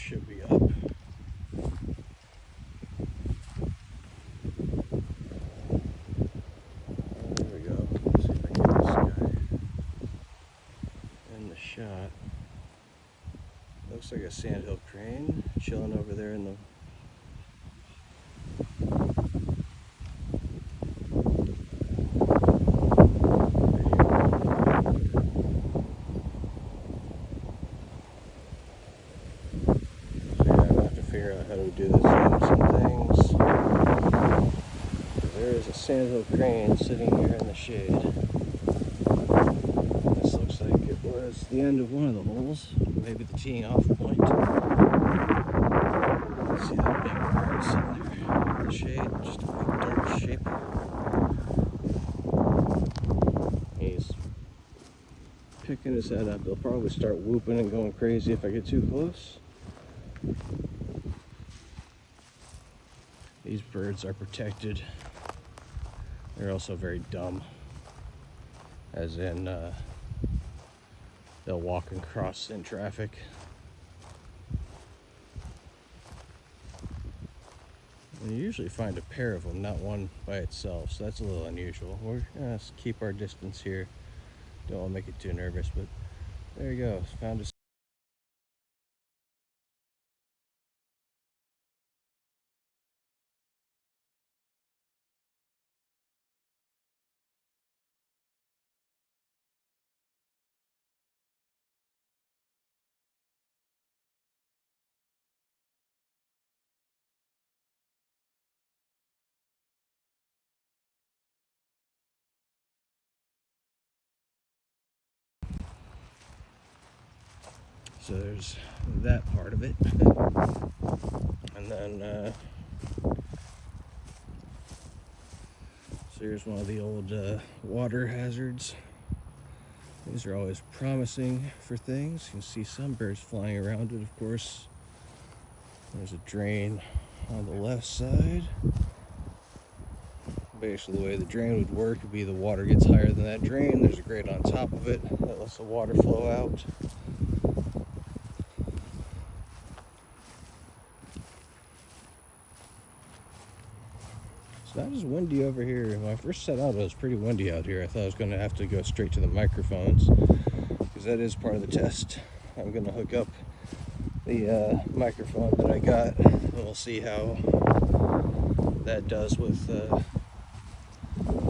should be up. There we go. Let's see if I can get this guy in the shot. Looks like a sandhill crane chilling over there in the figure out how to do the zooms and things. There is a sandhill crane sitting here in the shade. This looks like it was the end of one of the holes, maybe the teeing off point. See that big bird sitting there in the shade, just a big dark shape. He's picking his head up. He'll probably start whooping and going crazy if I get too close. These birds are protected. They're also very dumb, as in they'll walk and cross in traffic. And you usually find a pair of them, not one by itself, so that's a little unusual. We're gonna keep our distance here. Don't want to make it too nervous, but there you go. Found a So there's that part of it. And then, so here's one of the old water hazards. These are always promising for things. You can see some birds flying around it, of course. There's a drain on the left side. Basically, the way the drain would work would be the water gets higher than that drain. There's a grate on top of it that lets the water flow out. Not as windy over here. When I first set out, it was pretty windy out here. I thought I was going to have to go straight to the microphones, because that is part of the test. I'm going to hook up the microphone that I got, and we'll see how that does with the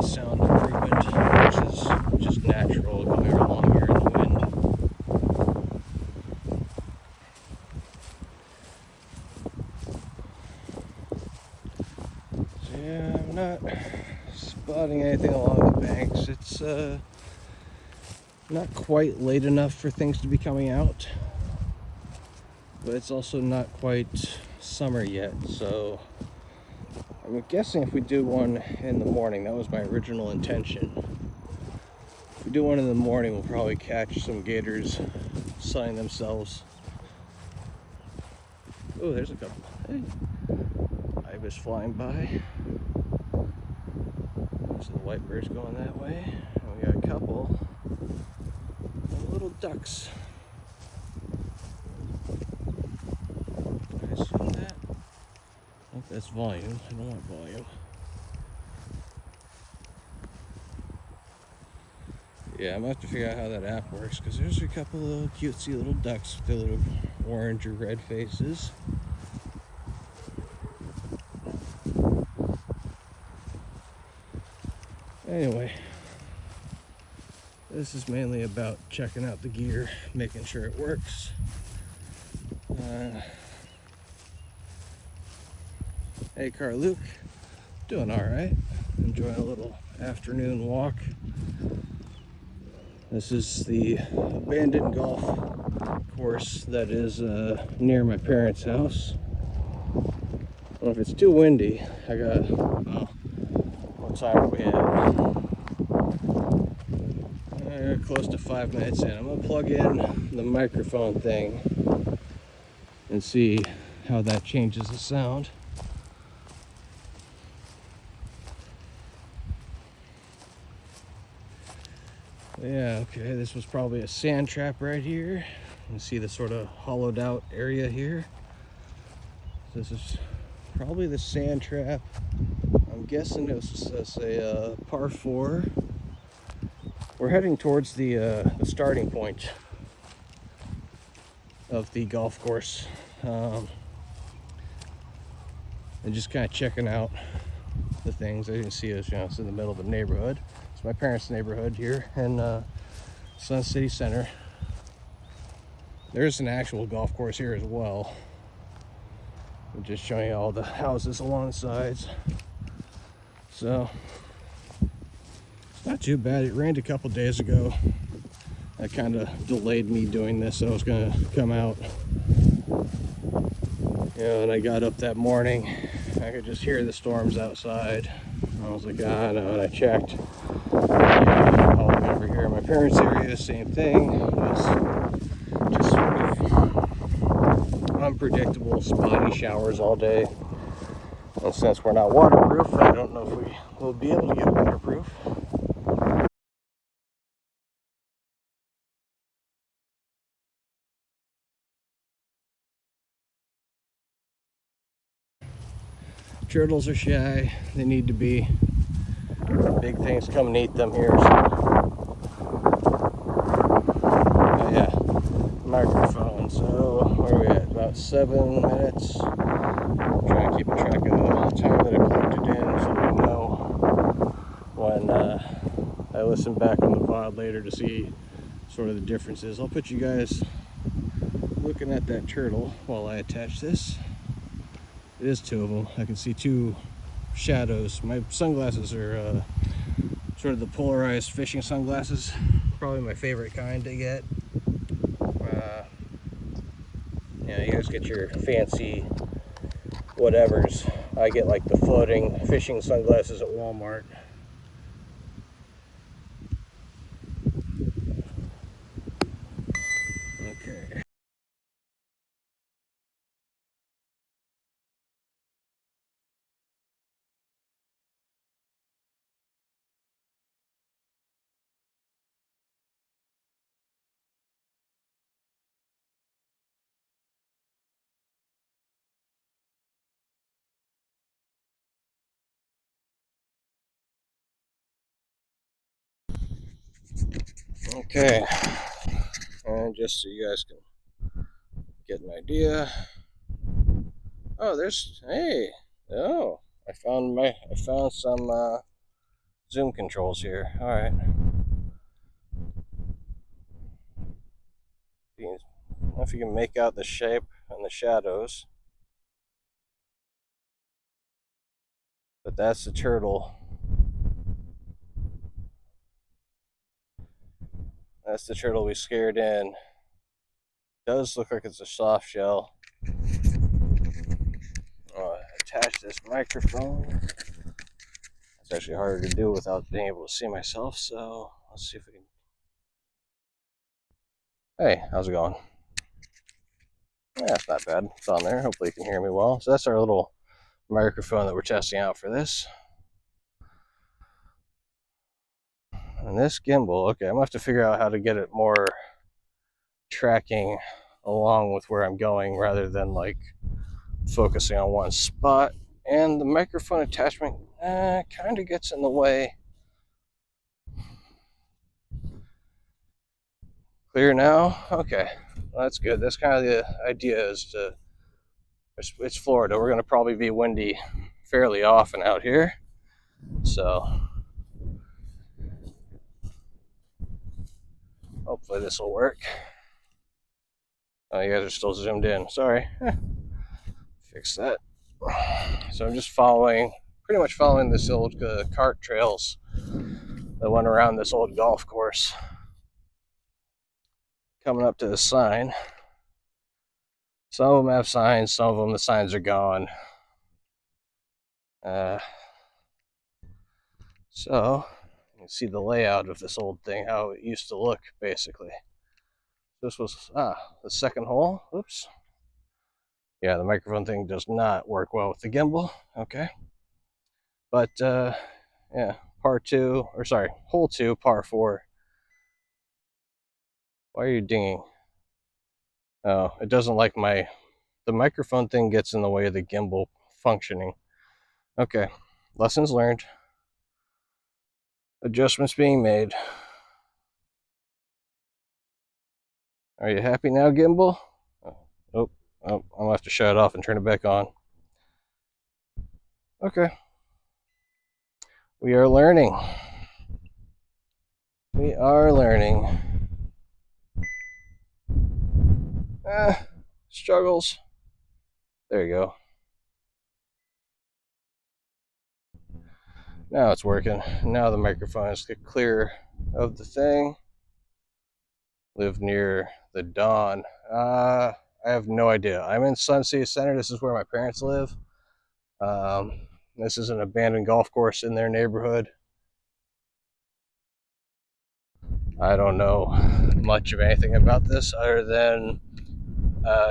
sound improvement, which is just natural going along here in the wind. Yeah, I'm not spotting anything along the banks. It's not quite late enough for things to be coming out, but it's also not quite summer yet, so I'm guessing if we do one in the morning, that was my original intention. If we do one in the morning, we'll probably catch some gators sunning themselves. Oh, there's a couple. Hey. Ibis flying by. So the white bird's going that way. And we got a couple of little ducks. Can I assume that? I think that's volume. I don't want volume. Yeah, I'm gonna have to figure out how that app works, because there's a couple of little cutesy little ducks with their little orange or red faces. Anyway, this is mainly about checking out the gear, making sure it works. Hey, Luke, doing all right. Enjoying a little afternoon walk. This is the abandoned golf course that is near my parents' house. Well, if it's too windy, I got, well, what time are we at? Close to 5 minutes in. I'm gonna plug in the microphone thing and see how that changes the sound. Yeah, okay, this was probably a sand trap right here. You can see the sort of hollowed out area here. This is probably the sand trap. I'm guessing it was a par 4. We're heading towards the starting point of the golf course, and just kind of checking out the things. As you can see, it's in the middle of the neighborhood. It's my parents' neighborhood here in Sun City Center. There's an actual golf course here as well. I'm just showing you all the houses along the sides. So it's not too bad. It rained a couple days ago. That kind of delayed me doing this. So I was gonna come out, and I got up that morning. I could just hear the storms outside. I was like, no, and I checked. All over here in my parents' area, same thing. It was just sort of unpredictable, spotty showers all day. And since we're not waterproof, I don't know if we will be able to get waterproof. Turtles are shy. They need to be. Big things come and eat them here. So. Oh yeah, microphone. So where are we at? About 7 minutes. I'm trying to keep track of the time that I plugged it in, so we know when I listen back on the pod later to see sort of the differences. I'll put you guys looking at that turtle while I attach this. It is 2 of them. I can see 2 shadows. My sunglasses are sort of the polarized fishing sunglasses. Probably my favorite kind to get. Yeah, you guys get your fancy whatevers. I get like the floating fishing sunglasses at Walmart. Okay. Okay. And just so you guys can get an idea. Oh, hey. Oh, I found some zoom controls here. All right. I don't know if you can make out the shape and the shadows, but that's the turtle. That's the turtle we scared in. Does look like it's a soft shell. Attach this microphone. It's actually harder to do without being able to see myself, so let's see if we can. Hey, how's it going? Yeah, it's not bad. It's on there. Hopefully you can hear me well. So that's our little microphone that we're testing out for this. And this gimbal, okay, I'm gonna have to figure out how to get it more tracking along with where I'm going rather than like focusing on one spot. And the microphone attachment kind of gets in the way. Clear now? Okay, well, that's good. That's kind of the idea, is to, it's Florida. We're going to probably be windy fairly often out here. So hopefully this will work. Oh, you guys are still zoomed in. Sorry. Fix that. So I'm just pretty much following this old cart trails that went around this old golf course. Coming up to the sign. Some of them have signs, some of them the signs are gone. So you can see the layout of this old thing, how it used to look basically. This was the second hole. Oops. Yeah, the microphone thing does not work well with the gimbal. Okay. But yeah, hole 2, par 4. Why are you dinging? Oh, it doesn't like my the microphone thing gets in the way of the gimbal functioning. Okay, lessons learned. Adjustments being made. Are you happy now, gimbal? Oh, I'm gonna have to shut it off and turn it back on. Okay. We are learning. We are learning. Struggles. There you go. Now it's working. Now the microphone is clear of the thing. Live near the dawn. I have no idea. I'm in Sun City Center. This is where my parents live. This is an abandoned golf course in their neighborhood. I don't know much of anything about this other than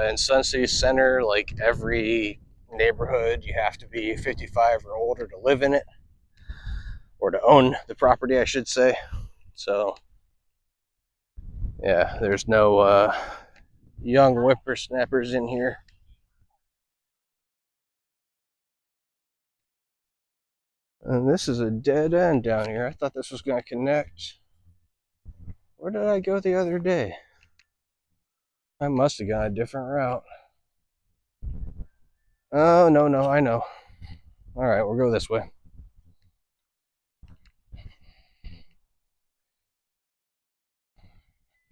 in Sun City Center, like every neighborhood, you have to be 55 or older to live in it, or to own the property, I should say. So, yeah, there's no young whippersnappers in here. And this is a dead end down here. I thought this was going to connect. Where did I go the other day? I must have gone a different route. Oh, no, I know. All right, we'll go this way.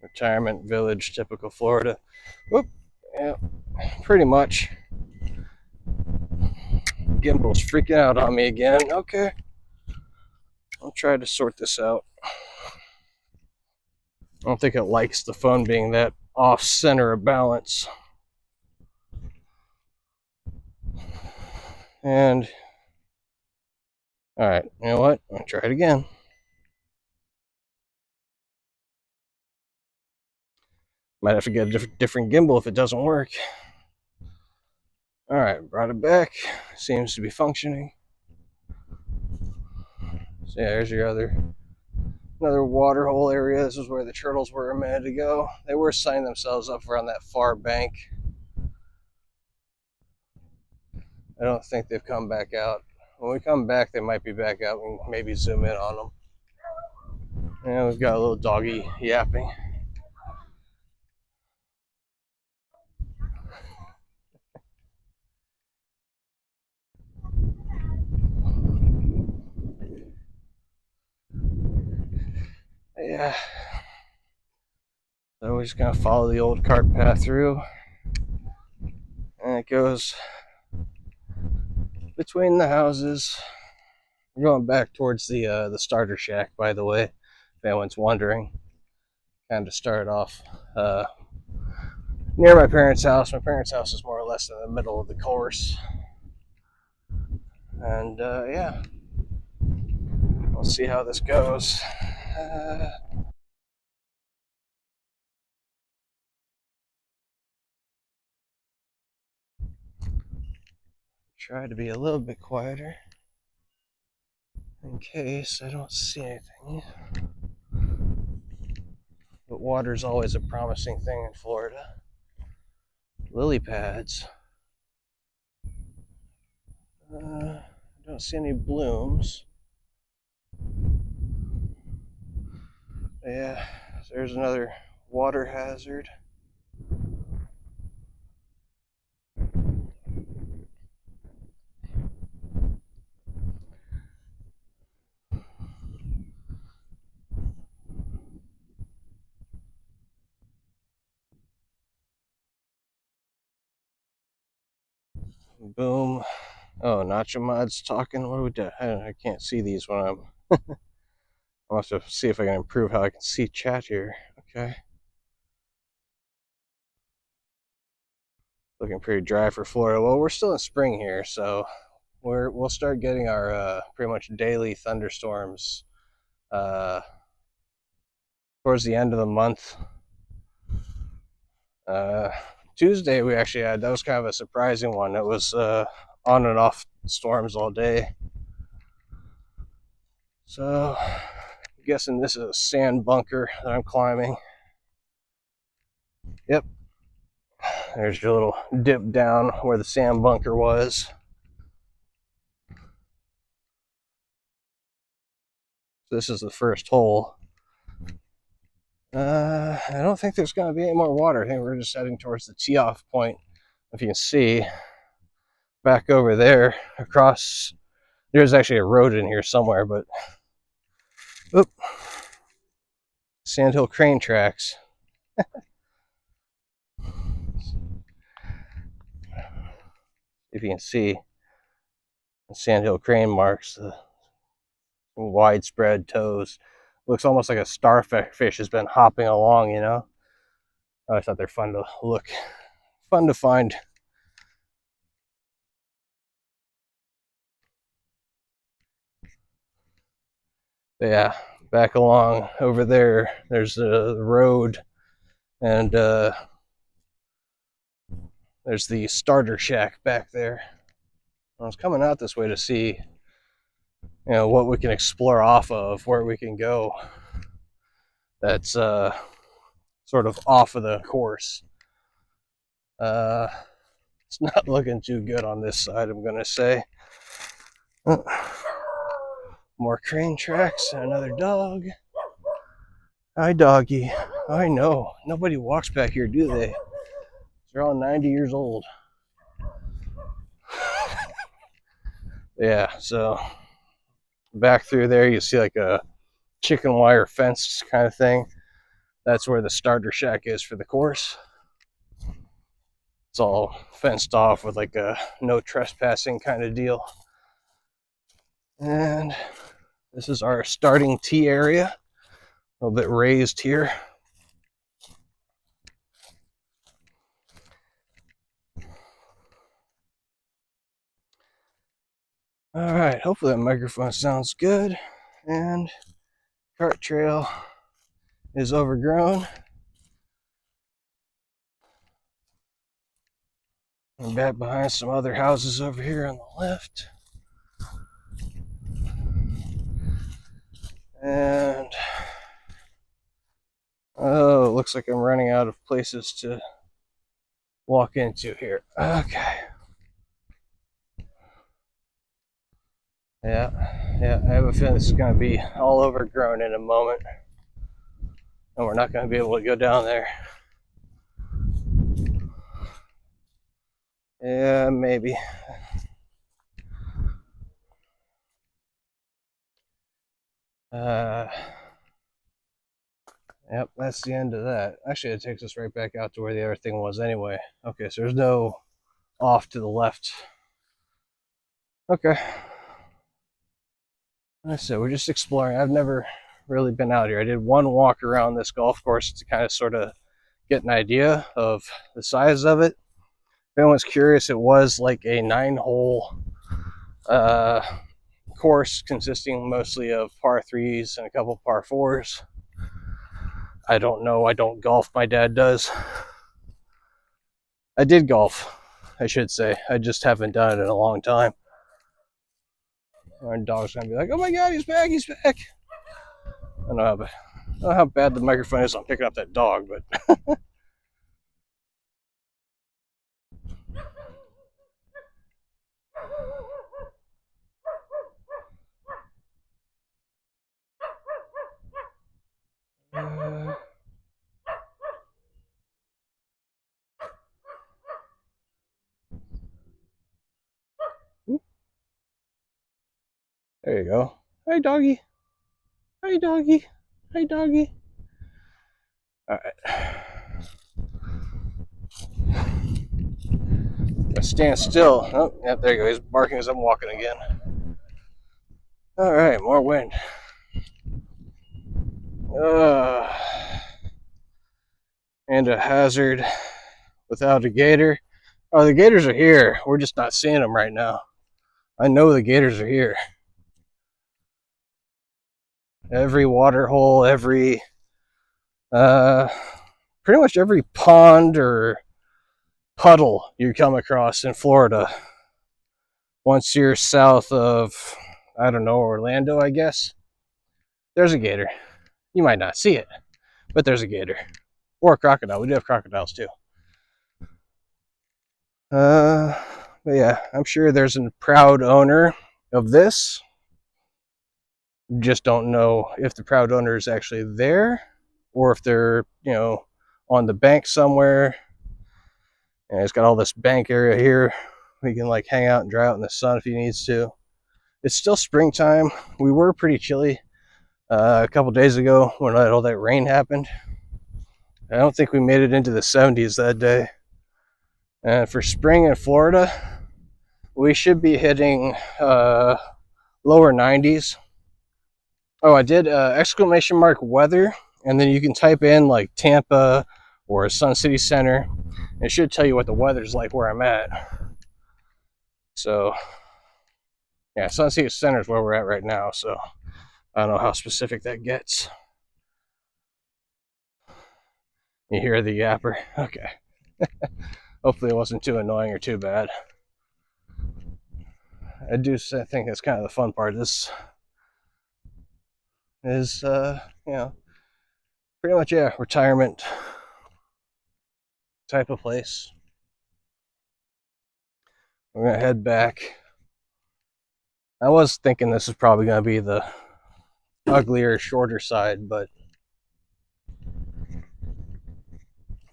Retirement village, typical Florida. Whoop. Yeah, pretty much. Gimbal's freaking out on me again. Okay. I'll try to sort this out. I don't think it likes the phone being that off center of balance. And, all right, you know what? I'll try it again. Might have to get a different gimbal if it doesn't work. All right, brought it back. Seems to be functioning. So yeah, there's your another water hole area. This is where the turtles were a minute ago. They were sunning themselves up around that far bank. I don't think they've come back out. When we come back, they might be back out. We can maybe zoom in on them. And we've got a little doggy yapping. Yeah. So we're just gonna follow the old cart path through, and it goes between the houses. We're going back towards the starter shack, by the way, if anyone's wondering. Kind of started off near my parents' house. My parents' house is more or less in the middle of the course, and yeah, we'll see how this goes. Try to be a little bit quieter in case I don't see anything. But water's always a promising thing in Florida. Lily pads. I don't see any blooms. Yeah, there's another water hazard. Boom. Oh, Nacho Mod's talking. What do we do? I can't see these when I'm. I'll have to see if I can improve how I can see chat here. Okay. Looking pretty dry for Florida. Well, we're still in spring here, so we'll start getting our pretty much daily thunderstorms towards the end of the month. Tuesday we actually had, that was kind of a surprising one. It was on and off storms all day. So I'm guessing this is a sand bunker that I'm climbing. Yep. There's your little dip down where the sand bunker was. This is the first hole. I don't think there's going to be any more water. I think we're just heading towards the tee-off point. If you can see, back over there, across, there's actually a road in here somewhere, but, oop, Sandhill Crane tracks. If you can see, the Sandhill Crane marks the widespread toes. Looks almost like a starfish has been hopping along, you know? I thought they're fun to look, fun to find. But yeah, back along over there, there's the road, and there's the starter shack back there. I was coming out this way to see, you know, what we can explore off of, where we can go. That's sort of off of the course. It's not looking too good on this side, I'm gonna say. More crane tracks and another dog. Hi, doggy. I know. Nobody walks back here, do they? They're all 90 years old. Yeah, so back through there, you see like a chicken wire fence kind of thing. That's where the starter shack is for the course. It's all fenced off with like a no trespassing kind of deal. And this is our starting tee area. A little bit raised here. All right, hopefully that microphone sounds good. And cart trail is overgrown. And back behind some other houses over here on the left. And oh, looks like I'm running out of places to walk into here. Okay. Yeah, I have a feeling this is going to be all overgrown in a moment. And we're not going to be able to go down there. Yeah, maybe. Yep, that's the end of that. Actually, it takes us right back out to where the other thing was anyway. Okay, so there's no off to the left. Okay. Like I said, we're just exploring. I've never really been out here. I did one walk around this golf course to kind of sort of get an idea of the size of it. If anyone's curious, it was like a 9-hole course consisting mostly of par 3s and a couple par 4s. I don't know. I don't golf. My dad does. I did golf, I should say. I just haven't done it in a long time. Our dog's gonna be like, "Oh my God, he's back! He's back!" I don't know how bad the microphone is on picking up that dog, but there you go. Hey, doggy. Hey, doggy. Hey, doggy. All right. Stand still. Oh, yeah, there you go. He's barking as I'm walking again. All right, more wind. And a hazard without a gator. Oh, the gators are here. We're just not seeing them right now. I know the gators are here. Every water hole, pretty much every pond or puddle you come across in Florida. Once you're south of, I don't know, Orlando, I guess, there's a gator. You might not see it, but there's a gator. Or a crocodile. We do have crocodiles too. But yeah, I'm sure there's a proud owner of this. Just don't know if the proud owner is actually there or if they're, on the bank somewhere. And it's got all this bank area here. We can like hang out and dry out in the sun if he needs to. It's still springtime. We were pretty chilly a couple days ago when all that rain happened. I don't think we made it into the 70s that day. And for spring in Florida, we should be hitting lower 90s. Oh, I did exclamation mark weather, and then you can type in like Tampa or Sun City Center. It should tell you what the weather's like where I'm at. So, yeah, Sun City Center is where we're at right now. So, I don't know how specific that gets. You hear the yapper? Okay. Hopefully, it wasn't too annoying or too bad. I do think that's kind of the fun part. This is, pretty much, yeah, retirement type of place. We're going to head back. I was thinking this is probably going to be the uglier, shorter side, but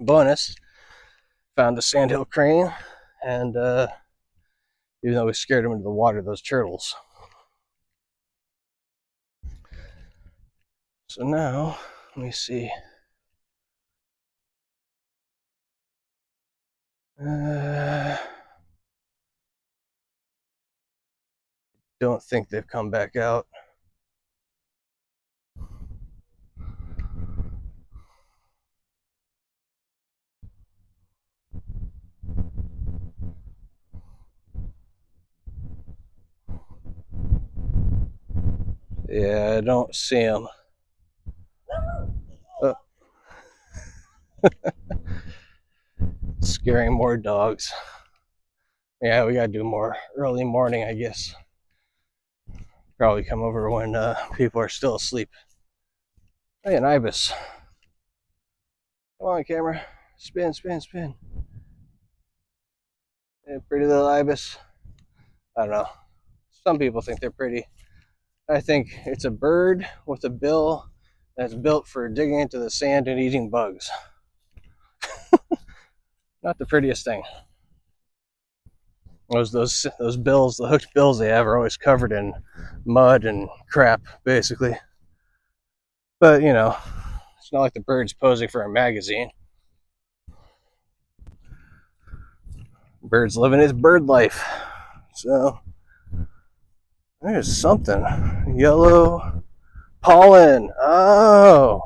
bonus, found a sandhill crane, and even though we scared them into the water, those turtles. So now, let me see. Don't think they've come back out. Yeah, I don't see them. Oh. Scaring more dogs. Yeah, we gotta do more early morning, I guess. Probably come over when people are still asleep. Hey, an ibis. Come on, camera. Spin, spin, spin. Hey, pretty little ibis. I don't know. Some people think they're pretty. I think it's a bird with a bill that's built for digging into the sand and eating bugs. Not the prettiest thing. Those bills, the hooked bills they have, are always covered in mud and crap, basically. But it's not like the bird's posing for a magazine. Bird's living his bird life. So there's something. Yellow pollen. Oh,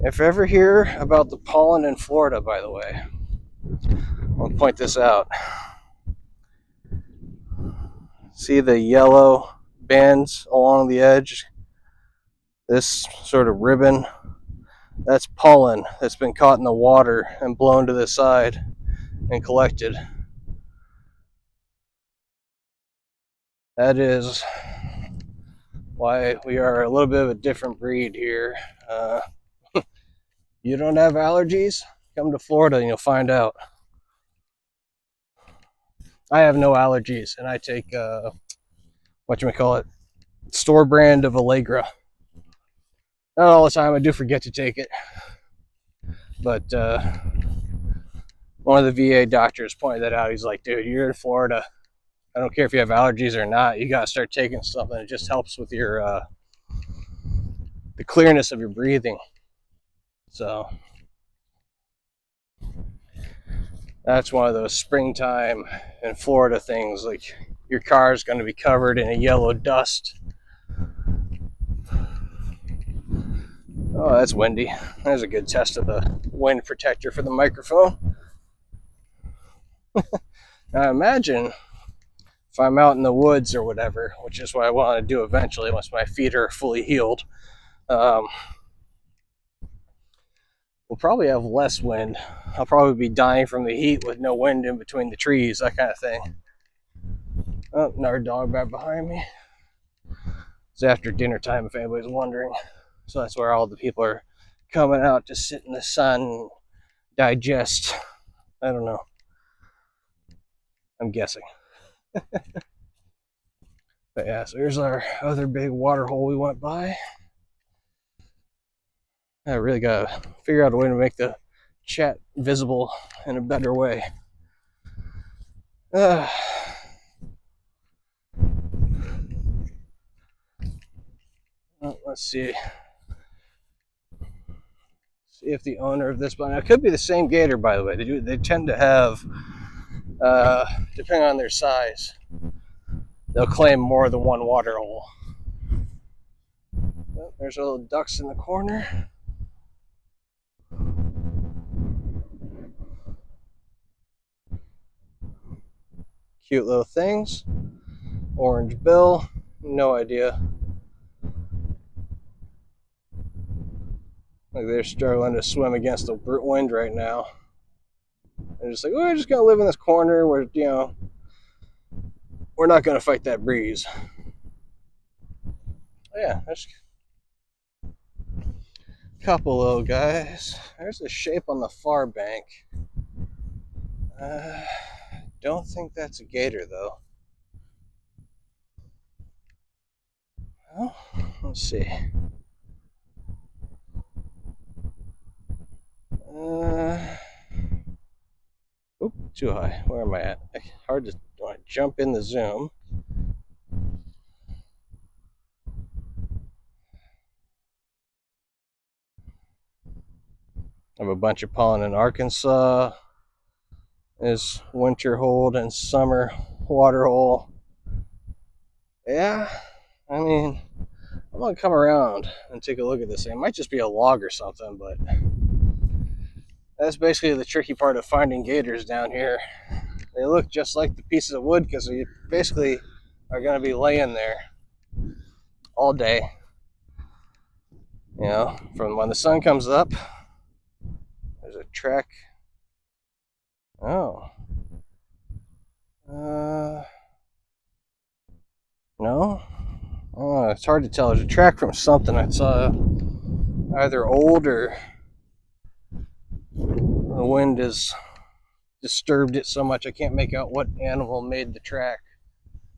if you ever hear about the pollen in Florida, by the way, I'll point this out. See the yellow bands along the edge? This sort of ribbon, that's pollen that's been caught in the water and blown to the side and collected. That is why we are a little bit of a different breed here. You don't have allergies? Come to Florida and you'll find out. I have no allergies, and I take store brand of Allegra. Not all the time. I do forget to take it, but one of the VA doctors pointed that out. He's like, "Dude, you're in Florida. I don't care if you have allergies or not. You gotta start taking something. It just helps with your the clearness of your breathing." So that's one of those springtime in Florida things. Like your car is going to be covered in a yellow dust. Oh, that's windy. There's a good test of the wind protector for the microphone. Now imagine if I'm out in the woods or whatever, which is what I want to do eventually once my feet are fully healed. We'll probably have less wind. I'll probably be dying from the heat with no wind in between the trees, that kind of thing. Oh, another dog back behind me. It's after dinner time, if anybody's wondering. So that's where all the people are coming out to sit in the sun and digest. I don't know. I'm guessing. But yeah, so here's our other big water hole we went by. I really gotta figure out a way to make the chat visible in a better way. Well, let's see. See if the owner of this, it could be the same gator, by the way. They tend to have, depending on their size, they'll claim more than one water hole. Oh, there's a little ducks in the corner. Cute little things. Orange bill, no idea. Like they're struggling to swim against the wind right now. They're just like, we're just gonna live in this corner where, we're not gonna fight that breeze. Yeah, there's a couple little guys. There's a shape on the far bank. Don't think that's a gator though. Well, let's see. Oop, too high. Where am I at? Hard to jump in the zoom. I have a bunch of pollen in Arkansas. Is winter hold and summer water hole. Yeah, I mean, I'm gonna come around and take a look at this thing. It might just be a log or something, but that's basically the tricky part of finding gators down here. They look just like the pieces of wood because they basically are gonna be laying there all day. From when the sun comes up. There's a track. Oh. No. Oh, it's hard to tell. There's a track from something I saw, either old or the wind has disturbed it so much I can't make out what animal made the track.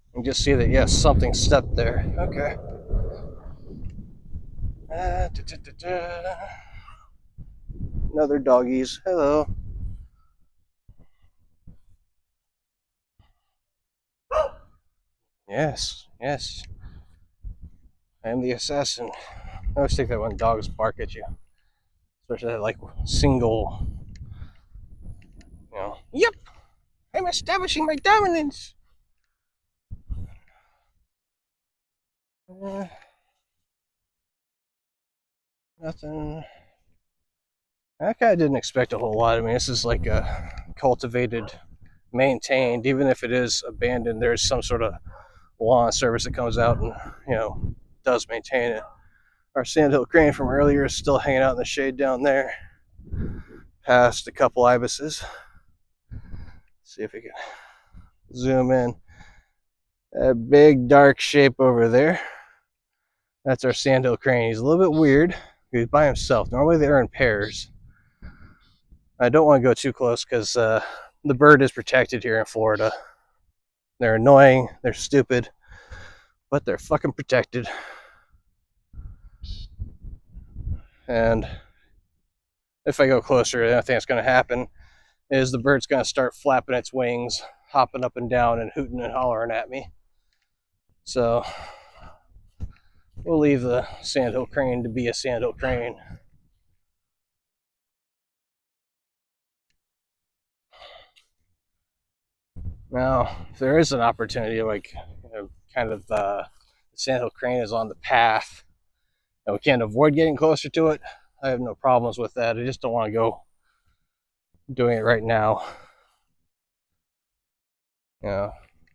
You can just see that, yes, something stepped there. Okay. Another doggies. Hello. Yes, yes. I am the assassin. I always think that when dogs bark at you, especially that like single, yep, I'm establishing my dominance. Nothing. I kind of didn't expect a whole lot. I mean, this is like a cultivated, maintained, even if it is abandoned, there's some sort of lawn service that comes out and, does maintain it. Our sandhill crane from earlier is still hanging out in the shade down there, past a couple ibises. See if we can zoom in. A big dark shape over there. That's our sandhill crane. He's a little bit weird. He's by himself. Normally they're in pairs. I don't want to go too close because the bird is protected here in Florida. They're annoying, they're stupid, but they're fucking protected. And if I go closer, the only thing that's going to happen is the bird's going to start flapping its wings, hopping up and down and hooting and hollering at me. So we'll leave the sandhill crane to be a sandhill crane. Now, if there is an opportunity, like kind of the sandhill crane is on the path, and we can't avoid getting closer to it, I have no problems with that. I just don't want to go doing it right now.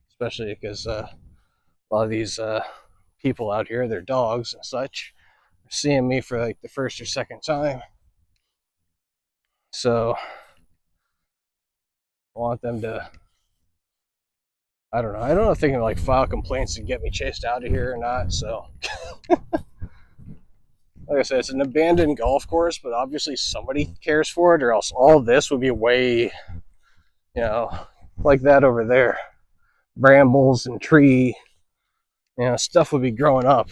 Especially because a lot of these people out here, their dogs and such, are seeing me for like the first or second time. So I want them to, I don't know if they can like file complaints and get me chased out of here or not. So like I said, it's an abandoned golf course, but obviously somebody cares for it, or else all this would be way, like that over there. Brambles and tree, stuff would be growing up.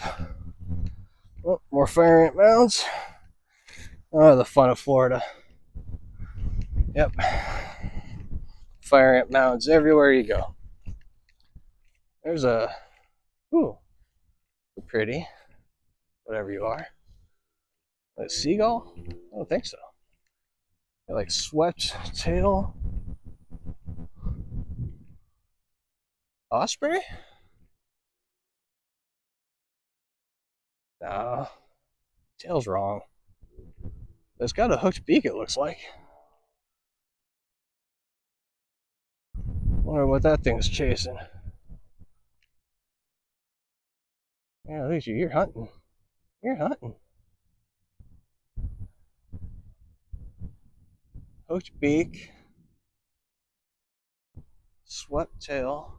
Oh, more fire ant mounds. Oh, the fun of Florida. Yep. Fire ant mounds everywhere you go. There's a, ooh, pretty, whatever you are. A seagull? I don't think so. Like swept tail. Osprey? No, tail's wrong. It's got a hooked beak, it looks like. Wonder what that thing's chasing. Yeah, look at you. You're hunting. You're hunting. Hooked beak. Swept tail.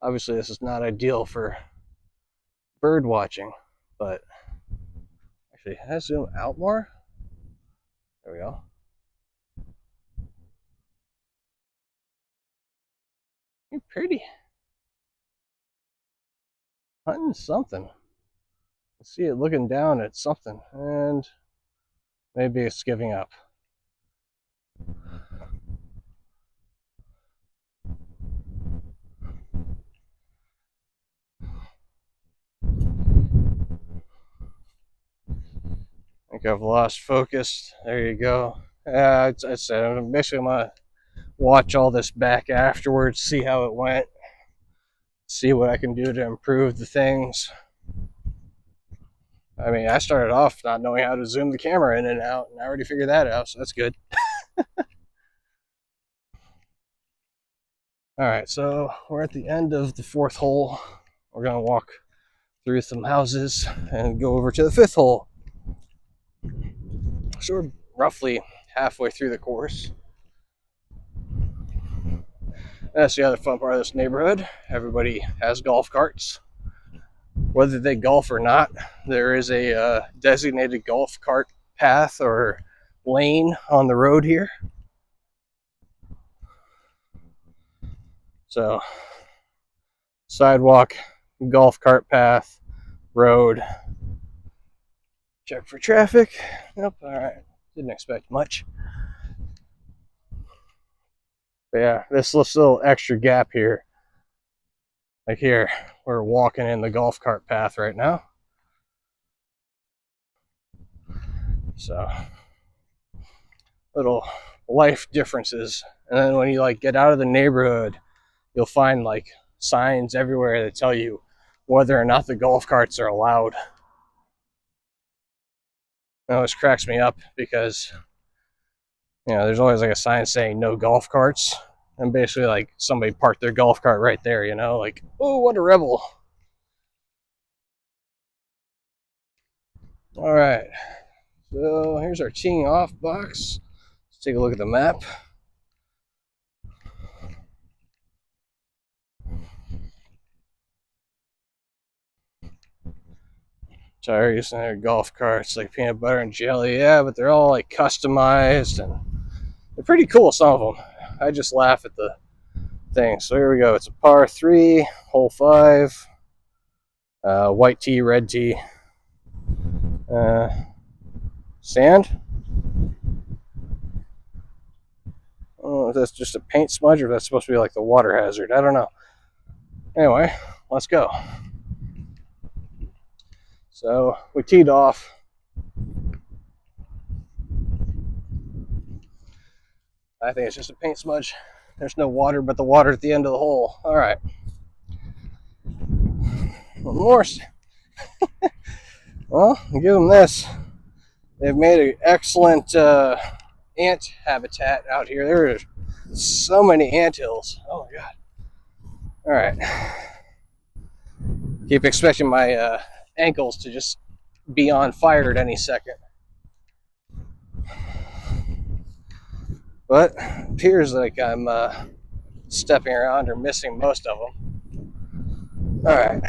Obviously, this is not ideal for bird watching, but actually, can I zoom out more? There we go. You're pretty. Hunting something. I see it looking down at something, and maybe it's giving up. I think I've lost focus. There you go. I said I'm basically gonna watch all this back afterwards, see how it went, see what I can do to improve the things. I mean, I started off not knowing how to zoom the camera in and out, and I already figured that out, so that's good. All right, so we're at the end of the 4th hole. We're gonna walk through some houses and go over to the 5th hole. So we're roughly halfway through the course. That's the other fun part of this neighborhood. Everybody has golf carts. Whether they golf or not, there is a designated golf cart path or lane on the road here. So, sidewalk, golf cart path, road. Check for traffic. Nope, all right. Didn't expect much. But yeah, this little extra gap here. Like here, we're walking in the golf cart path right now. So, little life differences. And then when you like get out of the neighborhood, you'll find like signs everywhere that tell you whether or not the golf carts are allowed. It always cracks me up because there's always like a sign saying no golf carts, and basically like somebody parked their golf cart right there, like, oh, what a rebel. All right, so here's our teeing off box. Let's take a look at the map. Sorry, using their golf carts like peanut butter and jelly. Yeah, but they're all like customized and they're pretty cool, some of them. I just laugh at the thing. So here we go. It's a par 3, hole 5, white tee, red tee, sand. Oh, that's just a paint smudge, or that's supposed to be like the water hazard. I don't know. Anyway, let's go. So we teed off. I think it's just a paint smudge. There's no water but the water at the end of the hole. All right. One more. Well, I'll give them this. They've made an excellent ant habitat out here. There are so many ant hills. Oh my god. All right. Keep expecting my ankles to just be on fire at any second. But it appears like I'm stepping around or missing most of them. All right.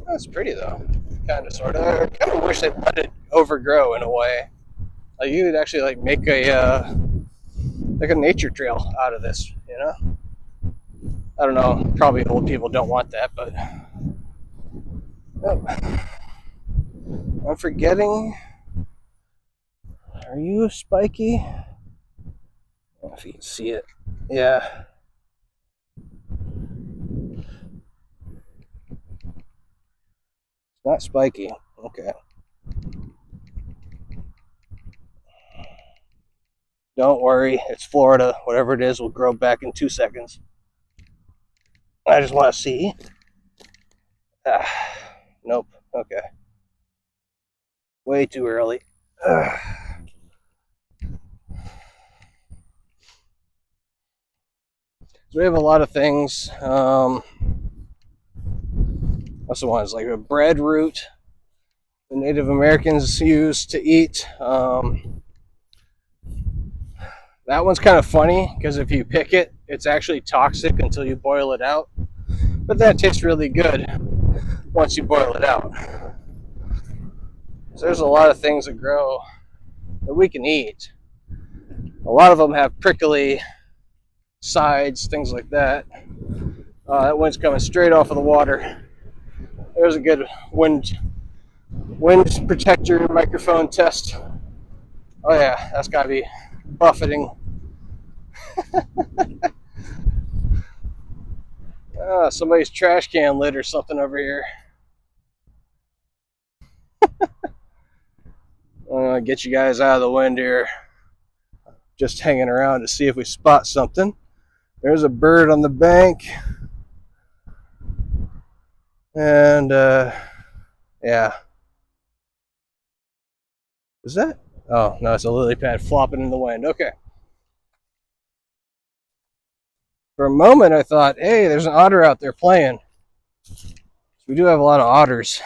That's pretty though. Kind of, sort of. I kind of wish they'd let it overgrow in a way. Like you could actually like make a nature trail out of this. You know. I don't know. Probably old people don't want that, but oh, I'm forgetting. Are you spiky? I don't know if you can see it. Yeah. Not spiky. Okay. Don't worry. It's Florida. Whatever it is will grow back in 2 seconds. I just want to see. Ah, nope. Okay. Way too early. So we have a lot of things. What's the ones like a breadroot the Native Americans used to eat. That one's kind of funny because if you pick it, it's actually toxic until you boil it out. But that tastes really good once you boil it out. So there's a lot of things that grow that we can eat. A lot of them have prickly sides, things like that. That one's coming straight off of the water. There's a good wind protector microphone test. Oh yeah, that's gotta be buffeting. Somebody's trash can lid or something over here. I'm gonna get you guys out of the wind here. Just hanging around to see if we spot something. There's a bird on the bank. And yeah. Is that? Oh, no, it's a lily pad flopping in the wind. Okay. For a moment, I thought, hey, there's an otter out there playing. So we do have a lot of otters.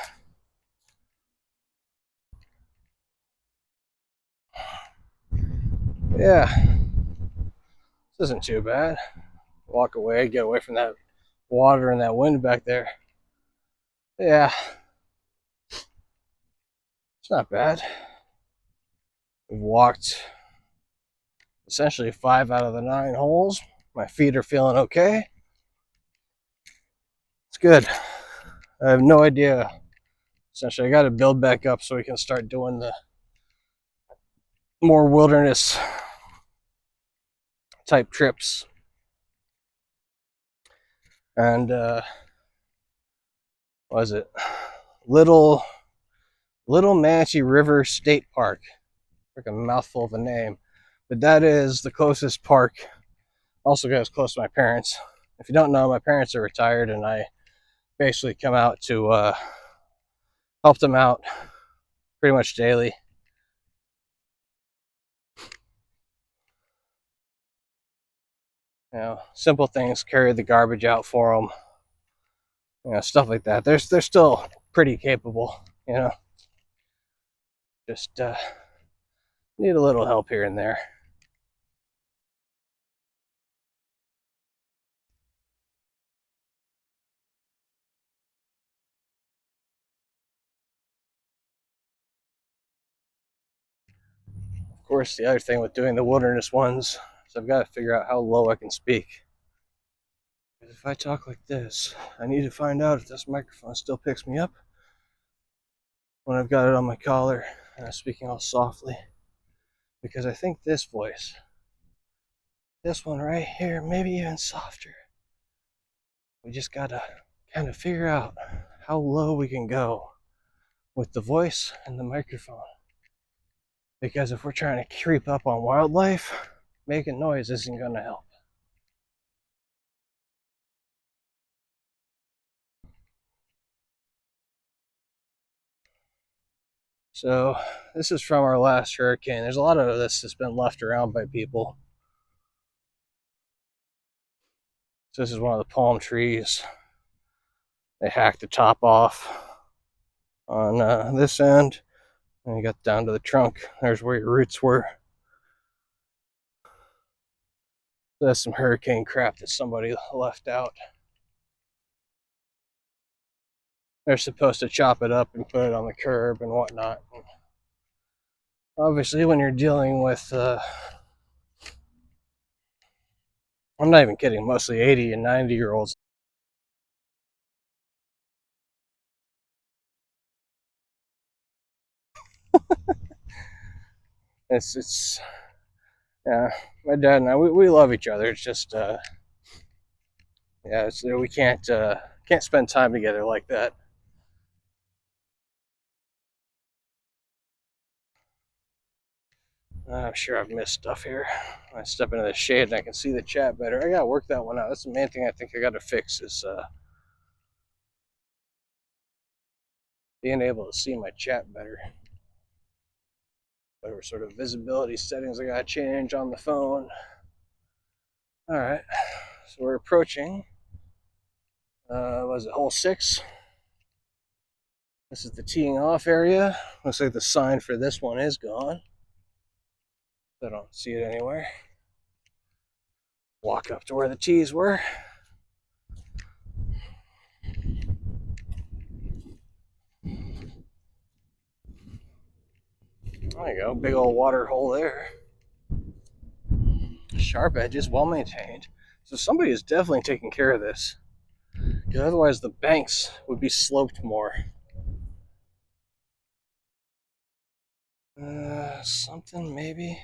Yeah. This isn't too bad. Walk away, get away from that water and that wind back there. Yeah. It's not bad. We've walked essentially 5 out of the 9 holes. My feet are feeling okay. It's good. I have no idea. Essentially, I got to build back up so we can start doing the more wilderness type trips. And what was it? Little Manatee River State Park. Like a mouthful of a name. But that is the closest park. Also goes close to my parents. If you don't know, my parents are retired and I basically come out to help them out pretty much daily. You know, simple things, carry the garbage out for them. You know, stuff like that. They're still pretty capable, you know. Just need a little help here and there. Of course, the other thing with doing the wilderness ones is I've got to figure out how low I can speak. If I talk like this, I need to find out if this microphone still picks me up when I've got it on my collar and I'm speaking all softly. Because I think this voice, this one right here, maybe even softer. We just gotta kind of figure out how low we can go with the voice and the microphone. Because if we're trying to creep up on wildlife, making noise isn't gonna help. So this is from our last hurricane. There's a lot of this that's been left around by people. So this is one of the palm trees. They hacked the top off on this end. And you got down to the trunk. There's where your roots were. So that's some hurricane crap that somebody left out. they're supposed to chop it up and put it on the curb and whatnot. Obviously, when you're dealing with, I'm not even kidding, mostly 80 and 90-year-olds. It's yeah, my dad and I, we love each other. It's just, yeah, we can't spend time together like that. I'm sure I've missed stuff here. I step into the shade and I can see the chat better. I gotta work that one out. That's the main thing I think I gotta fix is being able to see my chat better. Whatever sort of visibility settings I gotta change on the phone. All right, so we're approaching. Was it hole 6? This is the teeing off area. Looks like the sign for this one is gone. I don't see it anywhere. Walk up to where the tees were. There you go, big old water hole there. Sharp edges, well maintained. So somebody is definitely taking care of this, because otherwise the banks would be sloped more. Something maybe.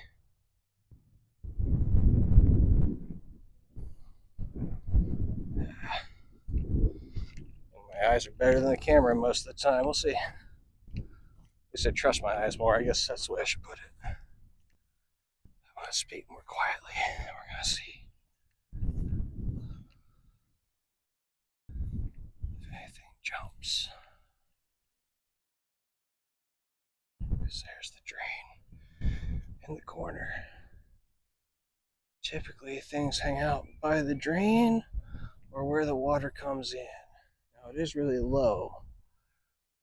My eyes are better than the camera most of the time. We'll see. At least I trust my eyes more. I guess that's the way I should put it. I want to speak more quietly. We're gonna see if anything jumps. Because there's the drain in the corner. Typically, things hang out by the drain or where the water comes in. Now, it is really low,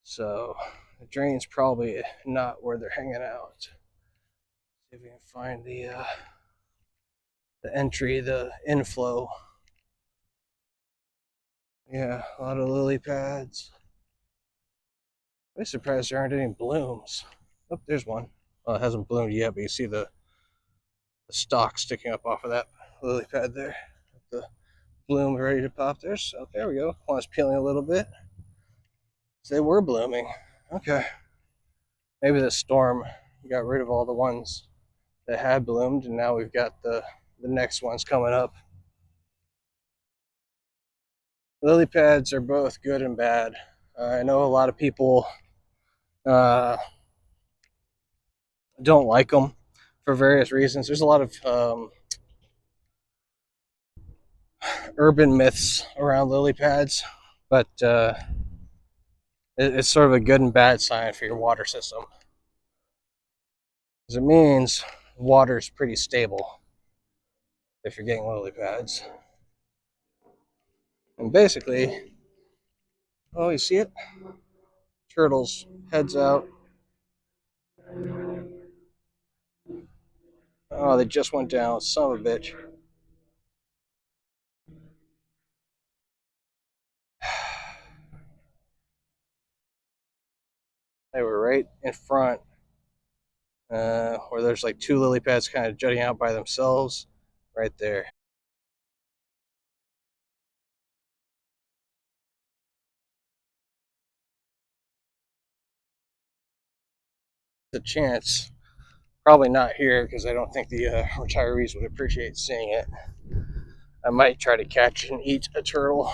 so the drain's probably not where they're hanging out. See if we can find the entry, the inflow. Yeah, a lot of lily pads. I'm surprised there aren't any blooms. Oh, there's one. Well, it hasn't bloomed yet, but you see the stalk sticking up off of that lily pad there. The bloom ready to pop there. So there we go. One's peeling a little bit. So they were blooming. Okay. Maybe the storm got rid of all the ones that had bloomed, and now we've got the next ones coming up. Lily pads are both good and bad. I know a lot of people don't like them for various reasons. There's a lot of urban myths around lily pads, but it's sort of a good and bad sign for your water system, because it means water's pretty stable if you're getting lily pads. And basically, oh, you see it? Turtles, heads out. Oh, they just went down. Son of a bitch. They were right in front, where there's like 2 lily pads kind of jutting out by themselves, right there. The chance, probably not here, because I don't think the retirees would appreciate seeing it. I might try to catch and eat a turtle.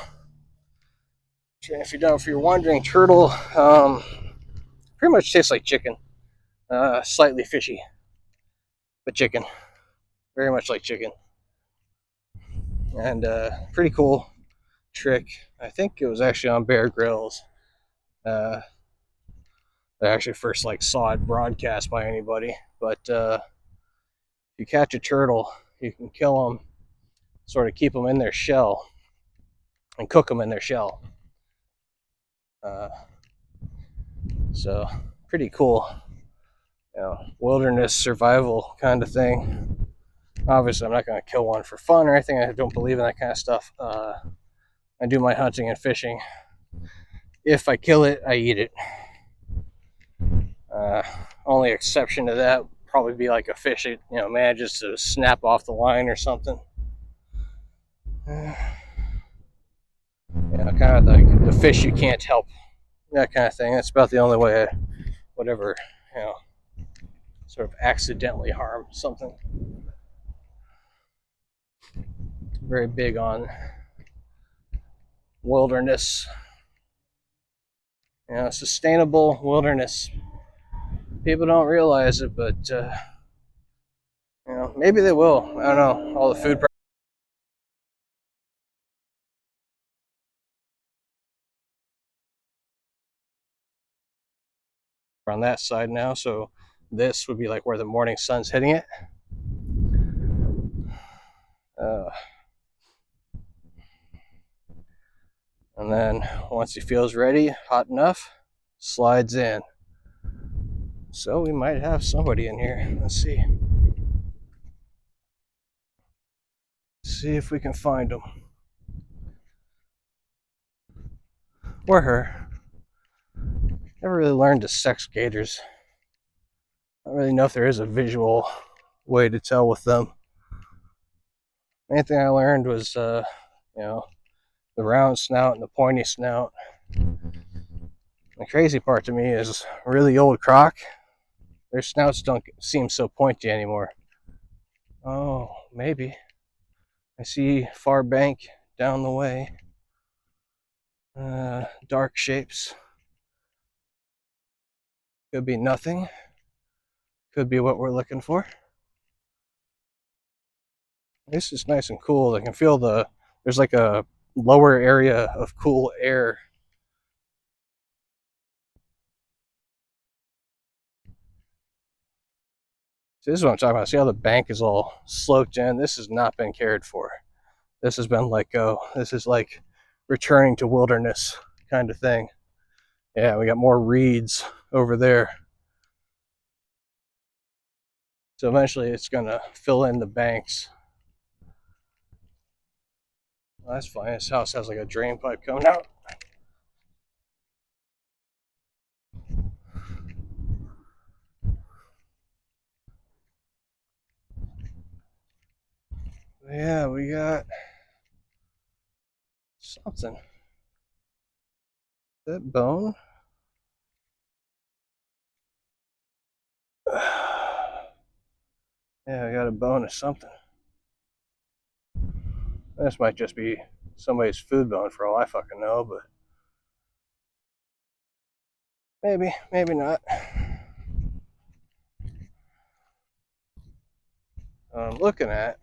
If you're wondering, turtle pretty much tastes like chicken, slightly fishy, but chicken, very much like chicken, and pretty cool trick. I think it was actually on Bear Grylls. I actually first saw it broadcast by anybody, but if you catch a turtle, you can kill them, sort of keep them in their shell, and cook them in their shell. So pretty cool, wilderness survival kind of thing. Obviously, I'm not going to kill one for fun or anything. I don't believe in that kind of stuff. I do my hunting and fishing If I kill it, I eat it. Only exception to that would probably be like a fish that manages to snap off the line or something. Kind of like the fish you can't help, that kind of thing. That's about the only way I would ever, sort of accidentally harm something. Very big on wilderness, sustainable wilderness. People don't realize it, but maybe they will. I don't know. All the food prices are on that side now, so this would be like where the morning sun's hitting it. Uh, and then once he feels ready, hot enough, slides in. So we might have somebody in here. Let's see. See if we can find him. Or her. Never really learned to sex gators. I don't really know if there is a visual way to tell with them. Main thing I learned was, the round snout and the pointy snout. The crazy part to me is really old croc. Their snouts don't seem so pointy anymore. Oh, maybe. I see far bank down the way. Dark shapes. Could be nothing. Could be what we're looking for. This is nice and cool. I can feel there's like a lower area of cool air. See, this is what I'm talking about. See how the bank is all sloped in? This has not been cared for. This has been let go. This is like returning to wilderness kind of thing. Yeah, we got more reeds over there. So eventually it's going to fill in the banks. Well, that's fine. This house has like a drain pipe coming out. Yeah, we got something. That bone? Yeah, I got a bone of something. This might just be somebody's food bone for all I fucking know, but maybe, maybe not. What I'm looking at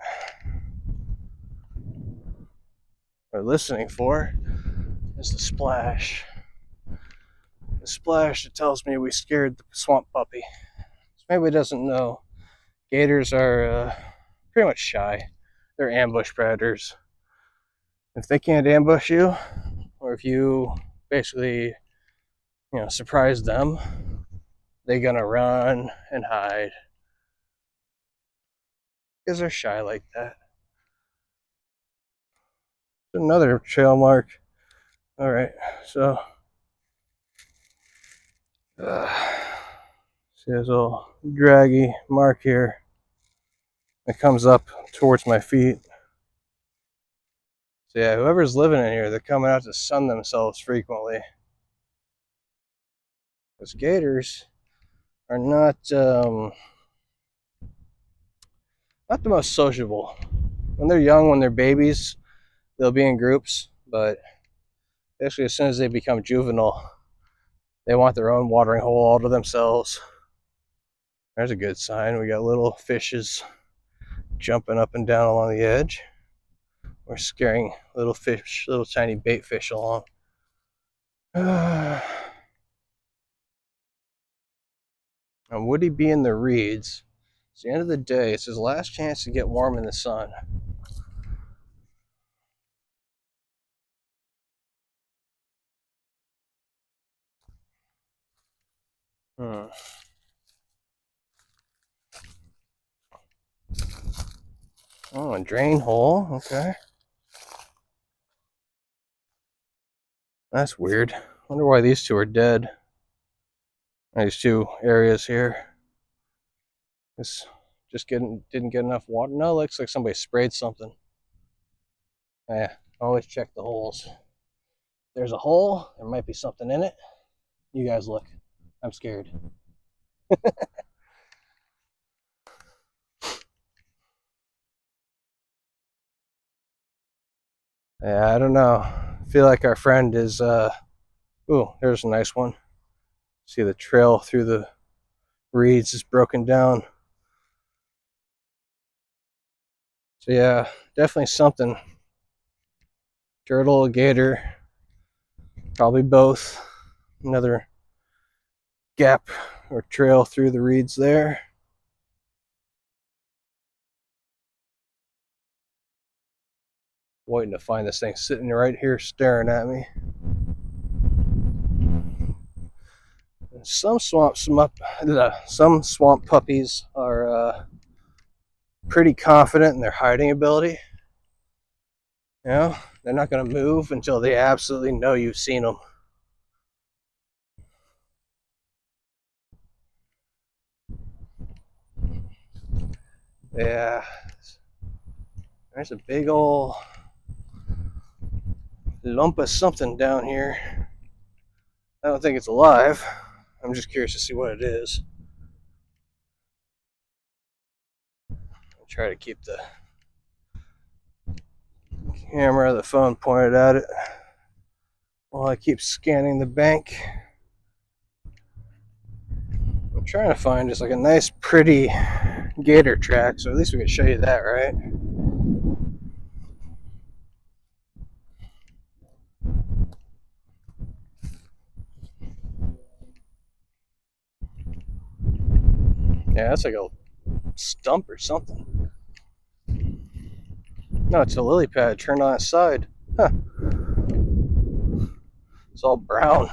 or listening for is the splash. The splash that tells me we scared the swamp puppy. So maybe it doesn't know. Gators are pretty much shy. They're ambush predators. If they can't ambush you, or if you basically, surprise them, they're gonna run and hide because they're shy like that. Another trail mark. All right, so see this little draggy mark here that comes up towards my feet. So yeah, whoever's living in here, they're coming out to sun themselves frequently. Because gators are not the most sociable. When they're young, when they're babies, they'll be in groups, but basically as soon as they become juvenile, they want their own watering hole all to themselves. There's a good sign. We got little fishes jumping up and down along the edge. We're scaring little fish, little tiny bait fish along. And would he be in the reeds? It's the end of the day. It's his last chance to get warm in the sun. Oh, a drain hole. Okay. That's weird. Wonder why these two are dead. These two areas here. This just didn't get enough water. No, looks like somebody sprayed something. Yeah, always check the holes. There's a hole. There might be something in it. You guys look. I'm scared. Yeah, I don't know. I feel like our friend is ooh, there's a nice one. See the trail through the reeds is broken down. So yeah, definitely something. Turtle, gator, probably both. Another gap or trail through the reeds there. Waiting to find this thing sitting right here staring at me. Some swamp puppies are pretty confident in their hiding ability. You know, they're not going to move until they absolutely know you've seen them. Yeah, there's a big old lump of something down here. I don't think it's alive. I'm just curious to see what it is. I'll try to keep the camera, the phone pointed at it while I keep scanning the bank. I'm trying to find just like a nice, pretty gator track, so at least we can show you that, right? Yeah, that's like a stump or something. No, it's a lily pad turned on its side. Huh. It's all brown.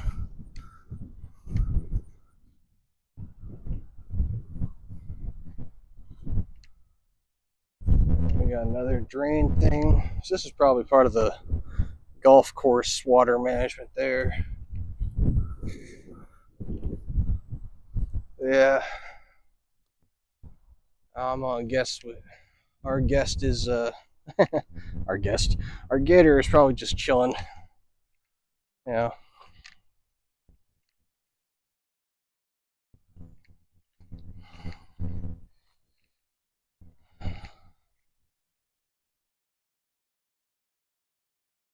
We got another drain thing. So this is probably part of the golf course water management there. Yeah. I'm gonna guess what our guest is our gator is probably just chilling. Yeah.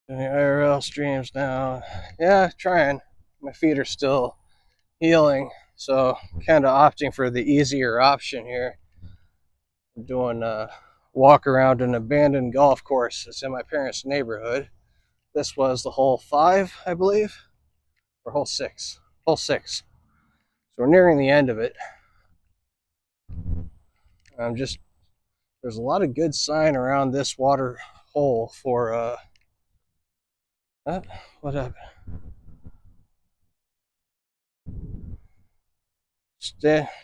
Doing IRL streams now. Yeah, trying. My feet are still healing, so kind of opting for the easier option here. I'm doing a walk around an abandoned golf course that's in my parents' neighborhood. This was the hole 5, I believe, or hole 6. Hole 6. So we're nearing the end of it. There's a lot of good sign around this water hole for what happened?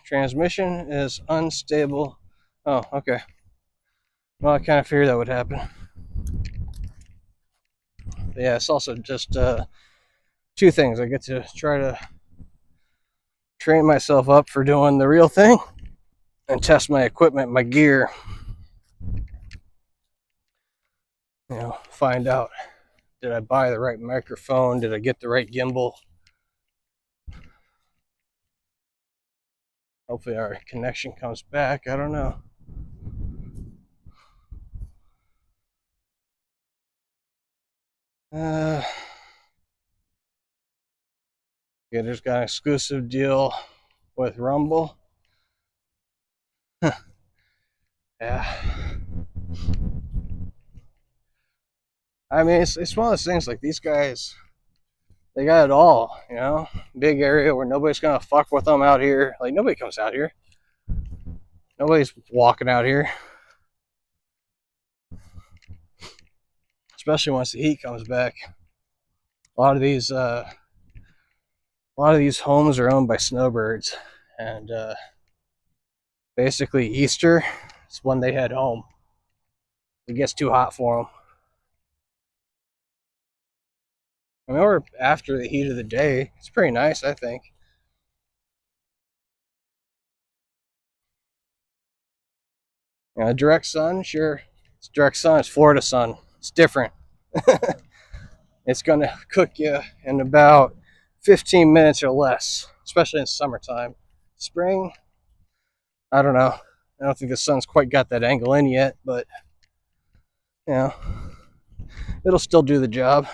Transmission is unstable. Oh, okay. Well, I kind of figured that would happen. But yeah, it's also just two things. I get to try to train myself up for doing the real thing and test my equipment, my gear. You know, find out, did I buy the right microphone? Did I get the right gimbal? Hopefully our connection comes back. I don't know. Yeah, just got an exclusive deal with Rumble. Yeah. I mean, it's one of those things, like, these guys, they got it all, you know? Big area where nobody's gonna fuck with them out here. Like, nobody comes out here. Nobody's walking out here. Especially once the heat comes back. A lot of these homes are owned by snowbirds, and basically Easter is when they head home. It gets too hot for them. I mean, or after the heat of the day. It's pretty nice, I think. Direct sun, sure. It's direct sun. It's Florida sun. It's different. It's going to cook you in about 15 minutes or less, especially in summertime. Spring, I don't know. I don't think the sun's quite got that angle in yet, but you know, it'll still do the job.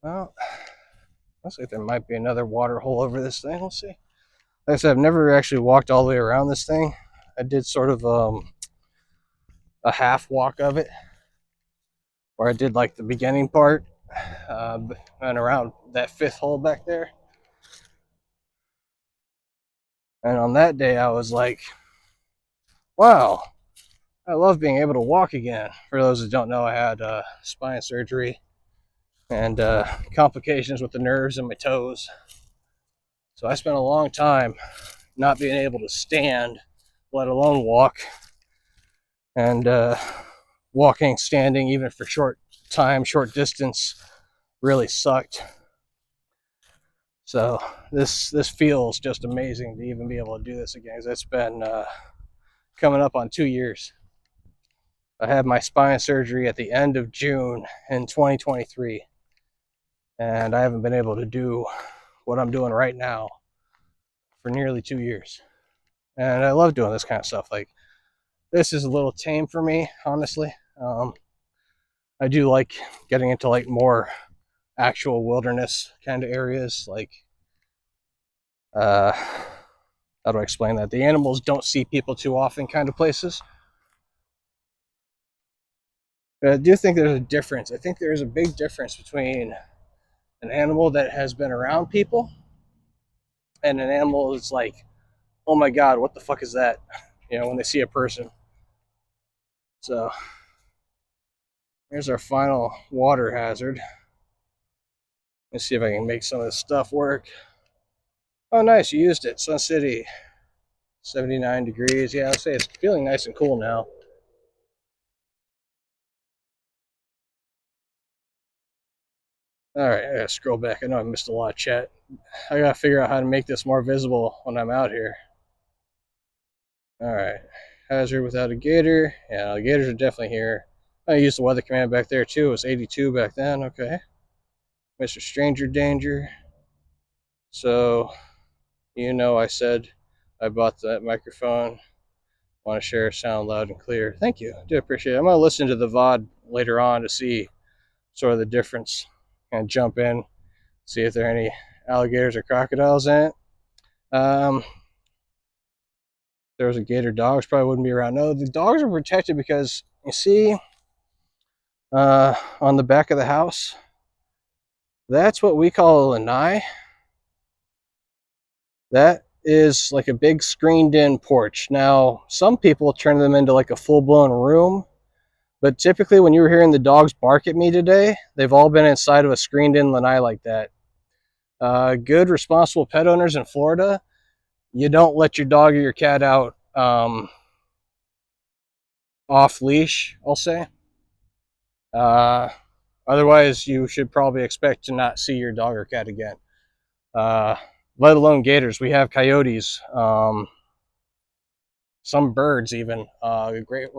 Well, looks like there might be another water hole over this thing. We'll see. Like I said, I've never actually walked all the way around this thing. I did sort of a half walk of it, where I did like the beginning part and around that fifth hole back there. And on that day, I was like, wow, I love being able to walk again. For those that don't know, I had spine surgery and complications with the nerves in my toes. So I spent a long time not being able to stand, let alone walk. And walking, standing, even for short time, short distance, really sucked. So this feels just amazing to even be able to do this again. It's been coming up on 2 years. I had my spine surgery at the end of June in 2023, and I haven't been able to do what I'm doing right now for nearly 2 years. And I love doing this kind of stuff. Like, this is a little tame for me, honestly. I do like getting into like more actual wilderness kind of areas. Like, how do I explain that? The animals don't see people too often kind of places. But I do think there's a difference. I think there's a big difference between an animal that has been around people and an animal that's like, oh my God, what the fuck is that? You know, when they see a person. So here's our final water hazard. Let's see if I can make some of this stuff work. Oh, nice, you used it. Sun City, 79 degrees. Yeah, I'll say it's feeling nice and cool now. All right, I gotta scroll back. I know I missed a lot of chat. I gotta figure out how to make this more visible when I'm out here. All right, hazard without a gator. Yeah, alligators are definitely here. I used the weather command back there too. It was 82 back then. Okay, Mr. Stranger Danger. So, I said I bought that microphone. Want to share sound loud and clear. Thank you. I do appreciate it. I'm gonna listen to the VOD later on to see sort of the difference and jump in, see if there are any alligators or crocodiles in it. If there was a gator, dogs probably wouldn't be around. No, the dogs are protected because you see on the back of the house, that's what we call a lanai. That is like a big screened in porch. Now, some people turn them into like a full blown room, but typically when you were hearing the dogs bark at me today, they've all been inside of a screened in lanai like that. Good, responsible pet owners in Florida, you don't let your dog or your cat out off leash, I'll say. Uh, Otherwise, you should probably expect to not see your dog or cat again. Uh, let alone gators. We have coyotes, some birds even. Great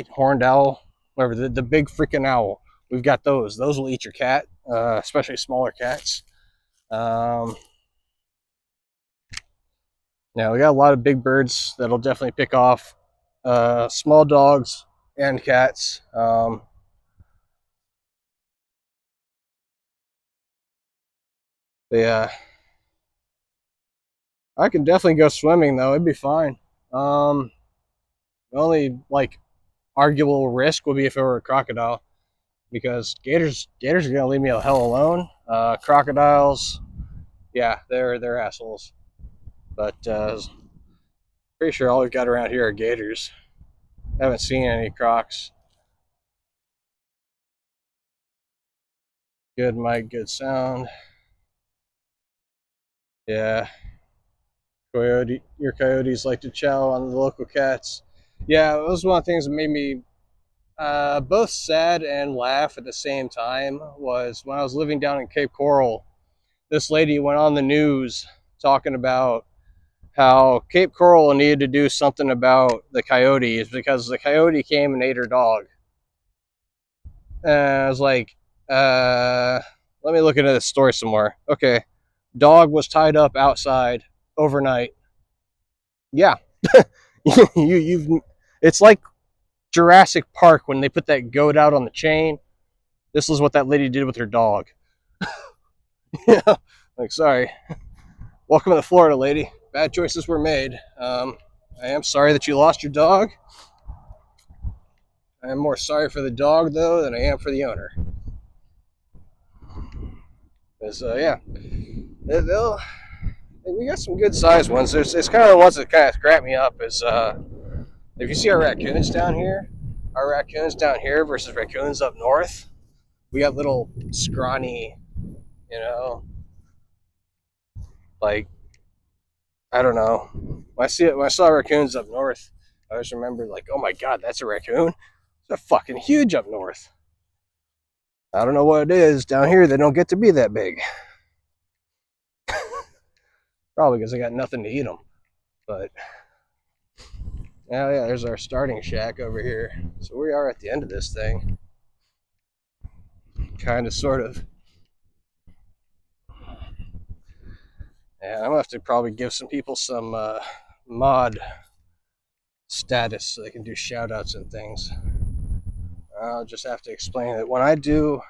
horned owl, whatever, the big freaking owl. We've got those. Those will eat your cat, especially smaller cats. Now we got a lot of big birds that'll definitely pick off small dogs and cats. Yeah, I can definitely go swimming though. It'd be fine. The only like arguable risk would be if it were a crocodile, because gators are gonna leave me the hell alone. Crocodiles, yeah, they're assholes. But pretty sure all we've got around here are gators. I haven't seen any crocs. Good mic, good sound. Yeah, your coyotes like to chow on the local cats. Yeah, it was one of the things that made me both sad and laugh at the same time. Was when I was living down in Cape Coral, this lady went on the news talking about how Cape Coral needed to do something about the coyotes because the coyote came and ate her dog. And I was like, let me look into this story some more. Okay, dog was tied up outside overnight. Yeah, you've. It's like Jurassic Park when they put that goat out on the chain. This is what that lady did with her dog. Yeah, like sorry. Welcome to Florida, lady. Bad choices were made. I am sorry that you lost your dog. I am more sorry for the dog though than I am for the owner. Because yeah, they'll we got some good sized ones. It's kind of the ones that kind of crack me up. Is if you see our raccoons down here, versus raccoons up north, we got little scrawny, you know, like I don't know. When I saw raccoons up north, I always remember like, oh my god, that's a raccoon. They're fucking huge up north. I don't know what it is down here. They don't get to be that big. Probably because I got nothing to eat them. But yeah, there's our starting shack over here. So we are at the end of this thing, kind of, sort of. Yeah, I'm gonna have to probably give some people some mod status so they can do shout outs and things. I'll just have to explain that when I do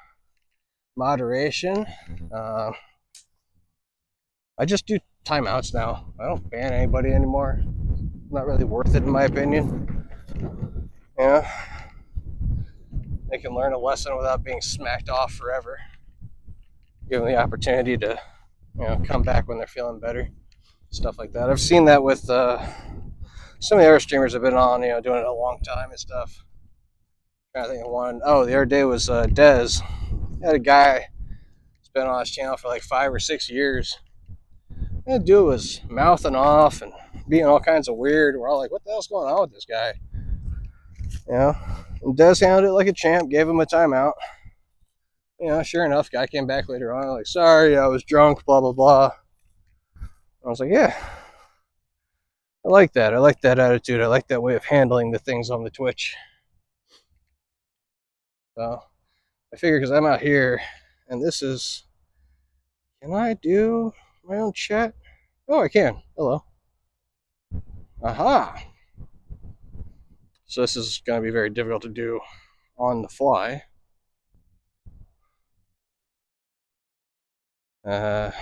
moderation, uh, I just do timeouts now. I don't ban anybody anymore. Not really worth it in my opinion. Yeah, they can learn a lesson without being smacked off forever. Give them the opportunity to, come back when they're feeling better. Stuff like that. I've seen that with some of the other streamers I've been on, doing it a long time and stuff. I'm trying to think of one. Oh, the other day was Dez. He had a guy who's been on his channel for like 5 or 6 years. That dude was mouthing off and being all kinds of weird. We're all like, what the hell's going on with this guy? And Dez handled it like a champ, gave him a timeout. Sure enough, guy came back later on, like, sorry, I was drunk, blah, blah, blah. I was like, yeah, I like that. I like that attitude. I like that way of handling the things on the Twitch. So I figure because I'm out here and this is. Can I do my own chat? Oh, I can. Hello. Aha. So this is going to be very difficult to do on the fly. And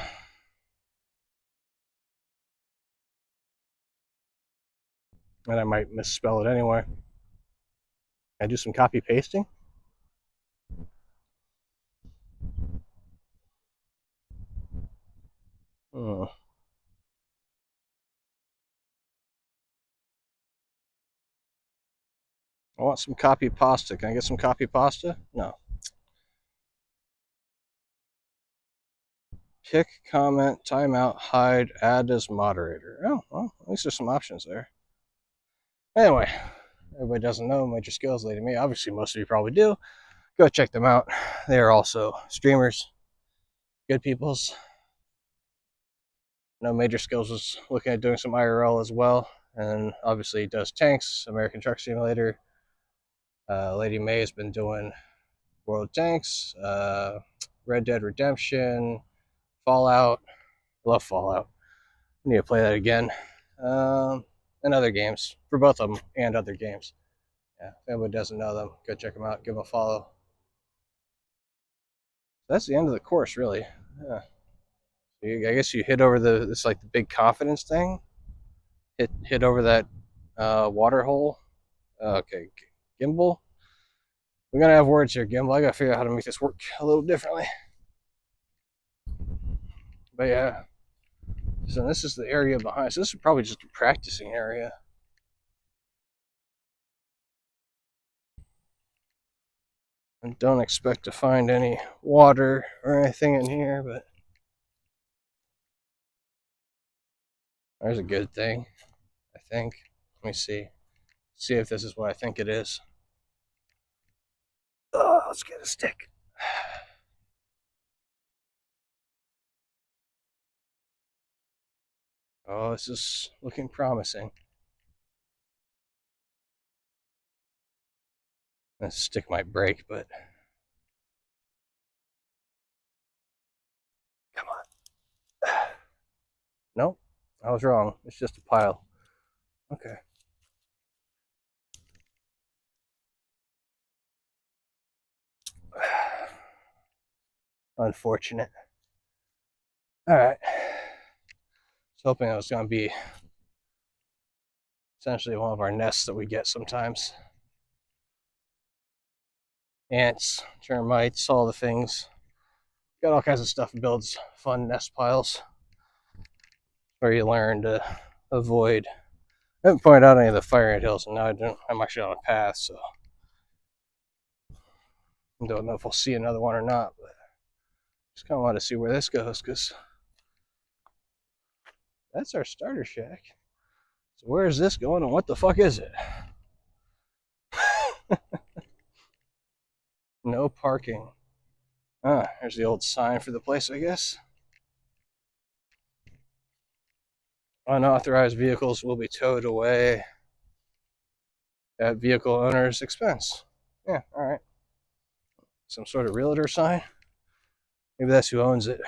I might misspell it anyway. Can I do some copy pasting? Oh. I want some copy pasta. Can I get some copy pasta? No. Pick, comment, timeout, hide, add as moderator. Oh, well, at least there's some options there. Anyway, everybody doesn't know Major Skills Lady Me. Obviously, most of you probably do. Go check them out. They are also streamers, good peoples. Major Skills was looking at doing some IRL as well, and obviously he does tanks, American Truck Simulator. Lady May has been doing World Tanks, Red Dead Redemption, Fallout. Love Fallout. I need to play that again. And other games for both of them and other games. Yeah, if anybody doesn't know them, go check them out. Give them a follow. That's the end of the course, really. Yeah. I guess you hit over this like the big confidence thing. Hit over that water hole. Okay, gimbal. We're gonna have words here, gimbal. I gotta figure out how to make this work a little differently. But yeah. So this is the area behind. So this is probably just a practicing area. And don't expect to find any water or anything in here, but there's a good thing, I think. Let me see. See if this is what I think it is. Oh, let's get a stick. Oh, this is looking promising. This stick might break, but come on. Nope, I was wrong. It's just a pile. Okay. Unfortunate. All right. I was hoping it was going to be essentially one of our nests that we get sometimes. Ants, termites, all the things. Got all kinds of stuff that builds fun nest piles where you learn to avoid. I haven't pointed out any of the fire ant hills, and now I'm actually on a path, so I don't know if we'll see another one or not, but just kind of want to see where this goes, because that's our starter shack. So where is this going, and what the fuck is it? No parking. Ah, there's the old sign for the place, I guess. Unauthorized vehicles will be towed away at vehicle owner's expense. Yeah, all right. Some sort of realtor sign? Maybe that's who owns it.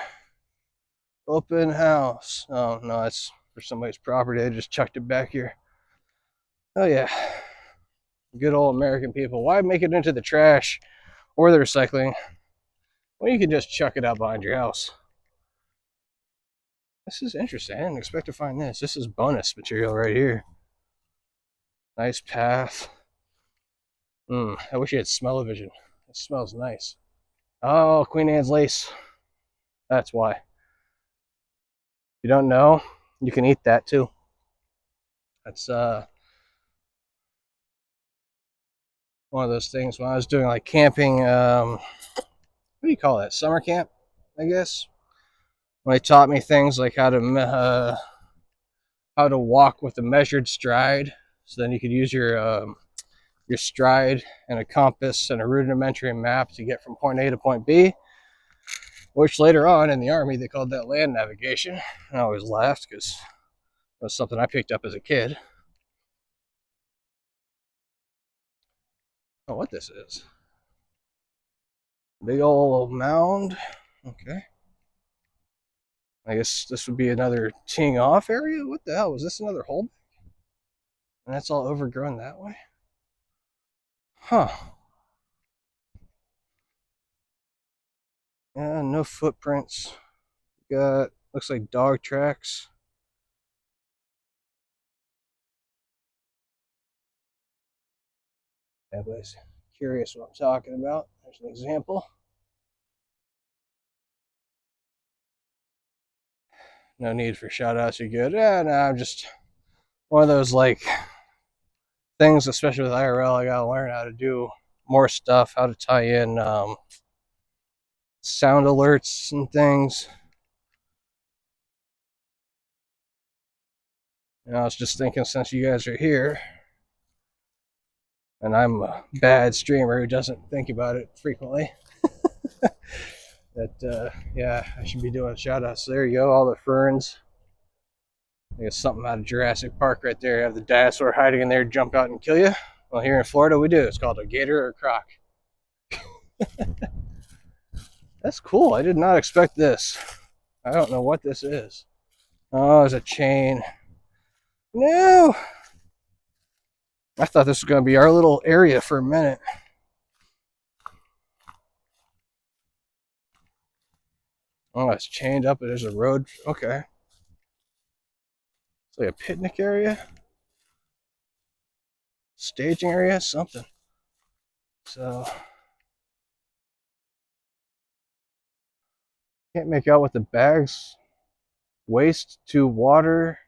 Open house. Oh, no, it's for somebody's property. I just chucked it back here. Oh, yeah. Good old American people. Why make it into the trash or the recycling when you can just chuck it out behind your house? This is interesting. I didn't expect to find this. This is bonus material right here. Nice path. I wish you had smell-o-vision. It smells nice. Oh, Queen Anne's lace. That's why. If you don't know, you can eat that too. That's one of those things when I was doing like camping. What do you call that? Summer camp, I guess. When they taught me things like how to walk with a measured stride, so then you could use your stride and a compass and a rudimentary map to get from point A to point B. Which later on in the Army they called that land navigation. I always laughed because it was something I picked up as a kid. Oh, what this is? Big old mound. Okay. I guess this would be another teeing off area. What the hell? Was this another hole? And that's all overgrown that way? Huh. Yeah, no footprints. Got, looks like dog tracks. Everybody's curious what I'm talking about. There's an example. No need for shout outs. You're good. Yeah, no, I'm just one of those like things, especially with IRL. I gotta learn how to do more stuff, how to tie in sound alerts and things. And I was just thinking, since you guys are here, and I'm a bad streamer who doesn't think about it frequently, that yeah, I should be doing shout outs. So there you go, all the ferns. I guess something out of Jurassic Park right there. You have the dinosaur hiding in there, jump out and kill you. Well, here in Florida, we do. It's called a gator or a croc. That's cool. I did not expect this. I don't know what this is. Oh, there's a chain. No! I thought this was going to be our little area for a minute. Oh, it's chained up. There's a road. Okay. It's like a picnic area. Staging area, something. So, can't make out what the bags. Waste to water,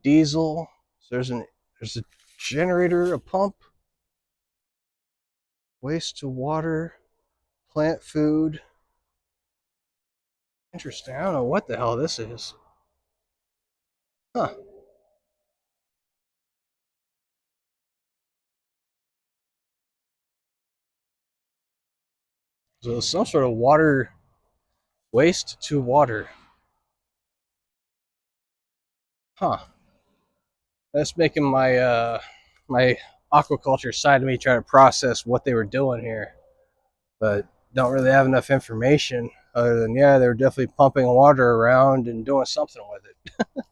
diesel. So there's a generator, a pump. Waste to water, plant food. Interesting. I don't know what the hell this is. Huh. So some sort of water, waste to water. Huh. That's making my aquaculture side of me try to process what they were doing here, but don't really have enough information other than, yeah, they were definitely pumping water around and doing something with it. And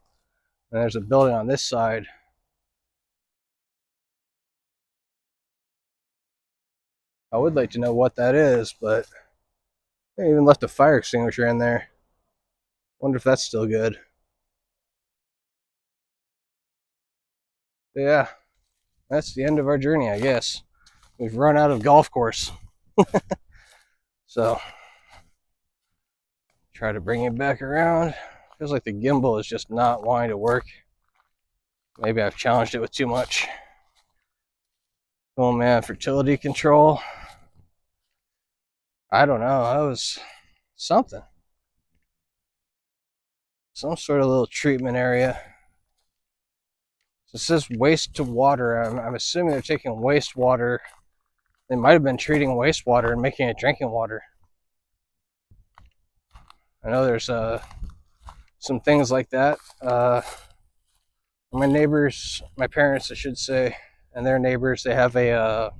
there's a building on this side. I would like to know what that is, but they even left a fire extinguisher in there. Wonder if that's still good. But yeah, that's the end of our journey, I guess. We've run out of golf course. So try to bring it back around. Feels like the gimbal is just not wanting to work. Maybe I've challenged it with too much. Oh man, fertility control. I don't know. That was something. Some sort of little treatment area. It says waste to water. I'm assuming they're taking wastewater. They might have been treating wastewater and making it drinking water. I know there's some things like that. My neighbors, my parents, I should say, and their neighbors, they have a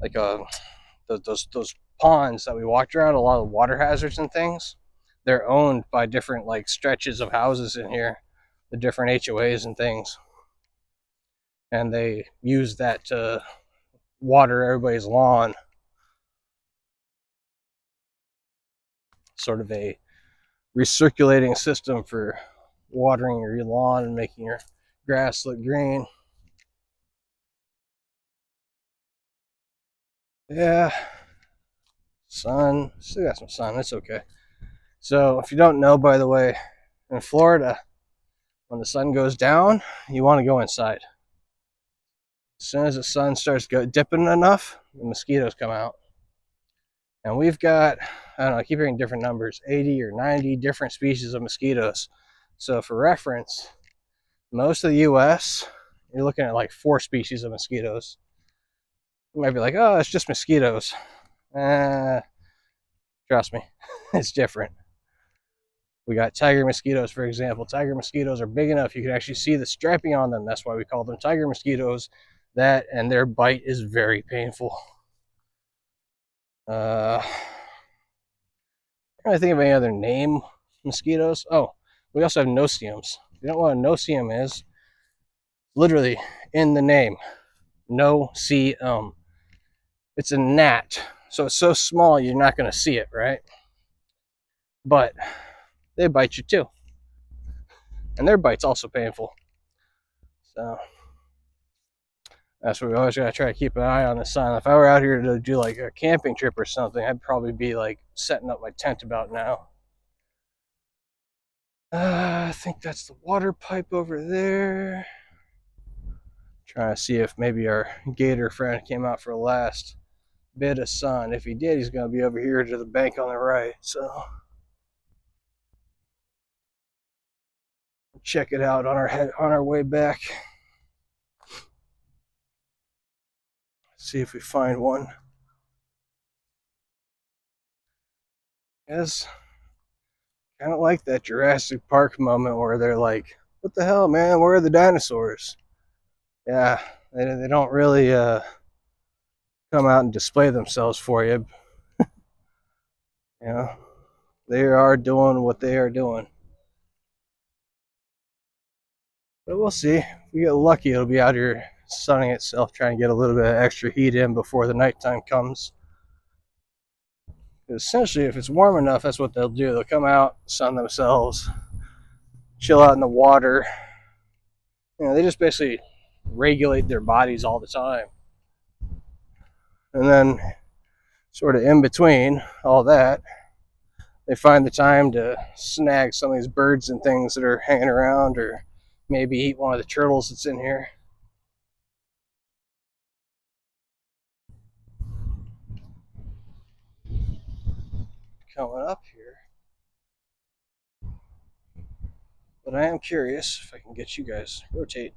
like a those ponds that we walked around. A lot of water hazards and things. They're owned by different like stretches of houses in here, the different HOAs and things, and they use that to water everybody's lawn. Sort of a recirculating system for watering your lawn and making your grass look green. Yeah, sun, still got some sun, that's okay. So if you don't know, by the way, in Florida, when the sun goes down, you want to go inside. As soon as the sun starts dipping enough, the mosquitoes come out. And we've got, I don't know, I keep hearing different numbers, 80 or 90 different species of mosquitoes. So for reference, most of the US, you're looking at like 4 species of mosquitoes. You might be like, oh, it's just mosquitoes. Trust me, it's different. We got tiger mosquitoes, for example. Tiger mosquitoes are big enough you can actually see the striping on them. That's why we call them tiger mosquitoes. That and their bite is very painful. I can't think of any other name mosquitoes. Oh, we also have no-see-ums. If you don't know what a no-see-um is, literally in the name, no-see-um. It's a gnat, so it's so small you're not going to see it, right? But they bite you too, and their bite's also painful. So that's what we always gotta try to keep an eye on the sun. If I were out here to do like a camping trip or something, I'd probably be like setting up my tent about now. I think that's the water pipe over there. Trying to see if maybe our gator friend came out for a last bit of sun. If he did, he's gonna be over here to the bank on the right. So check it out on our way back. See if we find one. Yes, kind of like that Jurassic Park moment where they're like, "What the hell, man? Where are the dinosaurs?" Yeah, they don't really come out and display themselves for you. You know, they are doing what they are doing. But we'll see. If we get lucky, it'll be out here sunning itself, trying to get a little bit of extra heat in before the nighttime comes. Essentially, if it's warm enough, that's what they'll do. They'll come out, sun themselves, chill out in the water. You know, they just basically regulate their bodies all the time. And then, sort of in between all that, they find the time to snag some of these birds and things that are hanging around, or maybe eat one of the turtles that's in here. Coming up here. But I am curious if I can get you guys rotate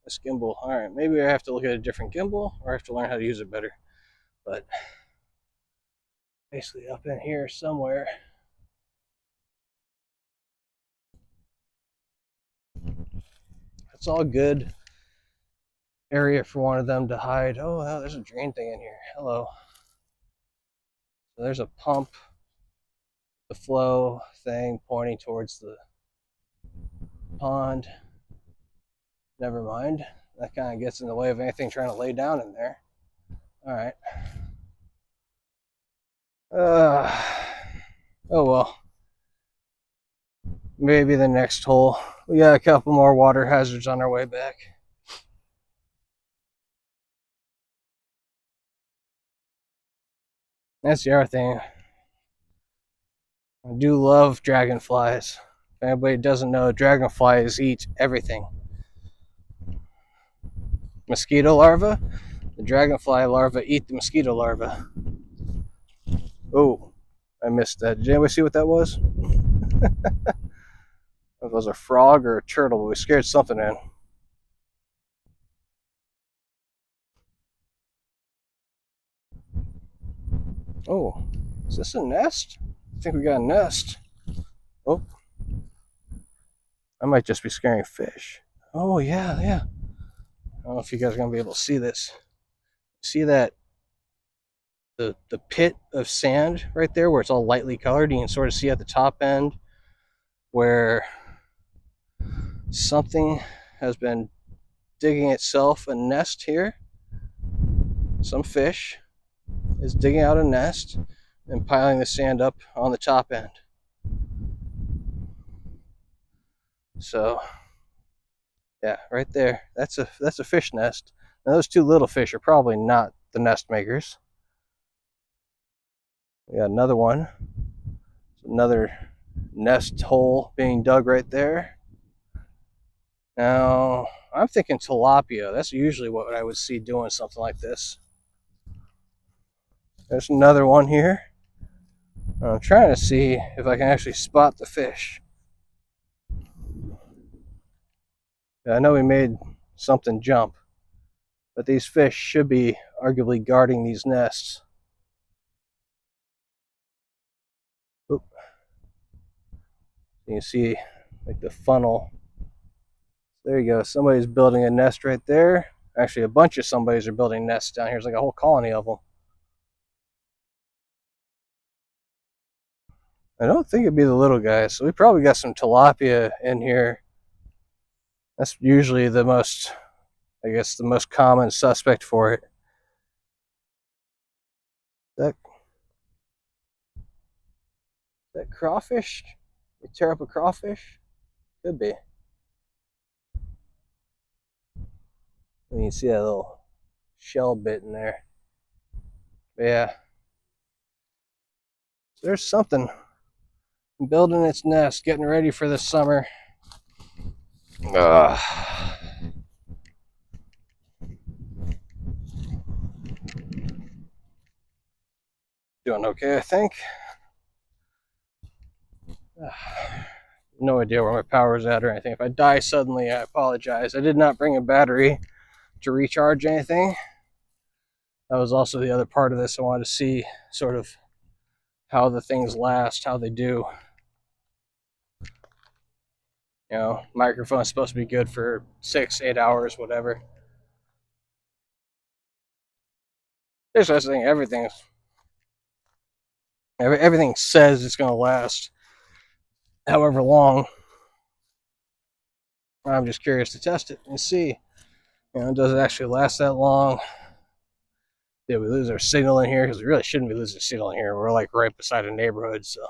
this gimbal. All right, maybe I have to look at a different gimbal, or I have to learn how to use it better. But Basically up in here somewhere. It's all good area for one of them to hide. Oh, wow, there's a drain thing in here. Hello. So there's a pump, the flow thing pointing towards the pond. Never mind. That kind of gets in the way of anything trying to lay down in there. All right. Oh well. Maybe the next hole. We got a couple more water hazards on our way back. That's the other thing. I do love dragonflies. If anybody doesn't know, dragonflies eat everything. Mosquito larvae, the dragonfly larvae eat the mosquito larvae. Oh, I missed that. Did anybody see what that was? If it was a frog or a turtle, but we scared something in. Oh, is this a nest? I think we got a nest. Oh, I might just be scaring fish. Oh, yeah. I don't know if you guys are going to be able to see this. See that? The pit of sand right there where it's all lightly colored. You can sort of see at the top end where something has been digging itself a nest here. Some fish is digging out a nest and piling the sand up on the top end. So yeah, right there, that's a fish nest. Now those two little fish are probably not the nest makers. We got another one. Another nest hole being dug right there. Now, I'm thinking tilapia. That's usually what I would see doing something like this. There's another one here. I'm trying to see if I can actually spot the fish. I know we made something jump, but these fish should be arguably guarding these nests. Oop. You can see like the funnel. There you go. Somebody's building a nest right there. Actually, a bunch of somebody's are building nests down here. There's like a whole colony of them. I don't think it'd be the little guys. So we probably got some tilapia in here. That's usually the most, I guess, the most common suspect for it. That crawfish? You tear up a crawfish? Could be. And you can see that little shell bit in there. But yeah. There's something building its nest, getting ready for the summer. Doing okay, I think. No idea where my power's at or anything. If I die suddenly, I apologize. I did not bring a battery to recharge anything. That was also the other part of this. I wanted to see sort of how the things last, how they do. You know, microphone's supposed to be good for 6-8 hours, whatever. There's this thing, everything says it's going to last however long. I'm just curious to test it and see, you know, does it actually last that long? Did we lose our signal in here? Because we really shouldn't be losing signal in here. We're like right beside a neighborhood, so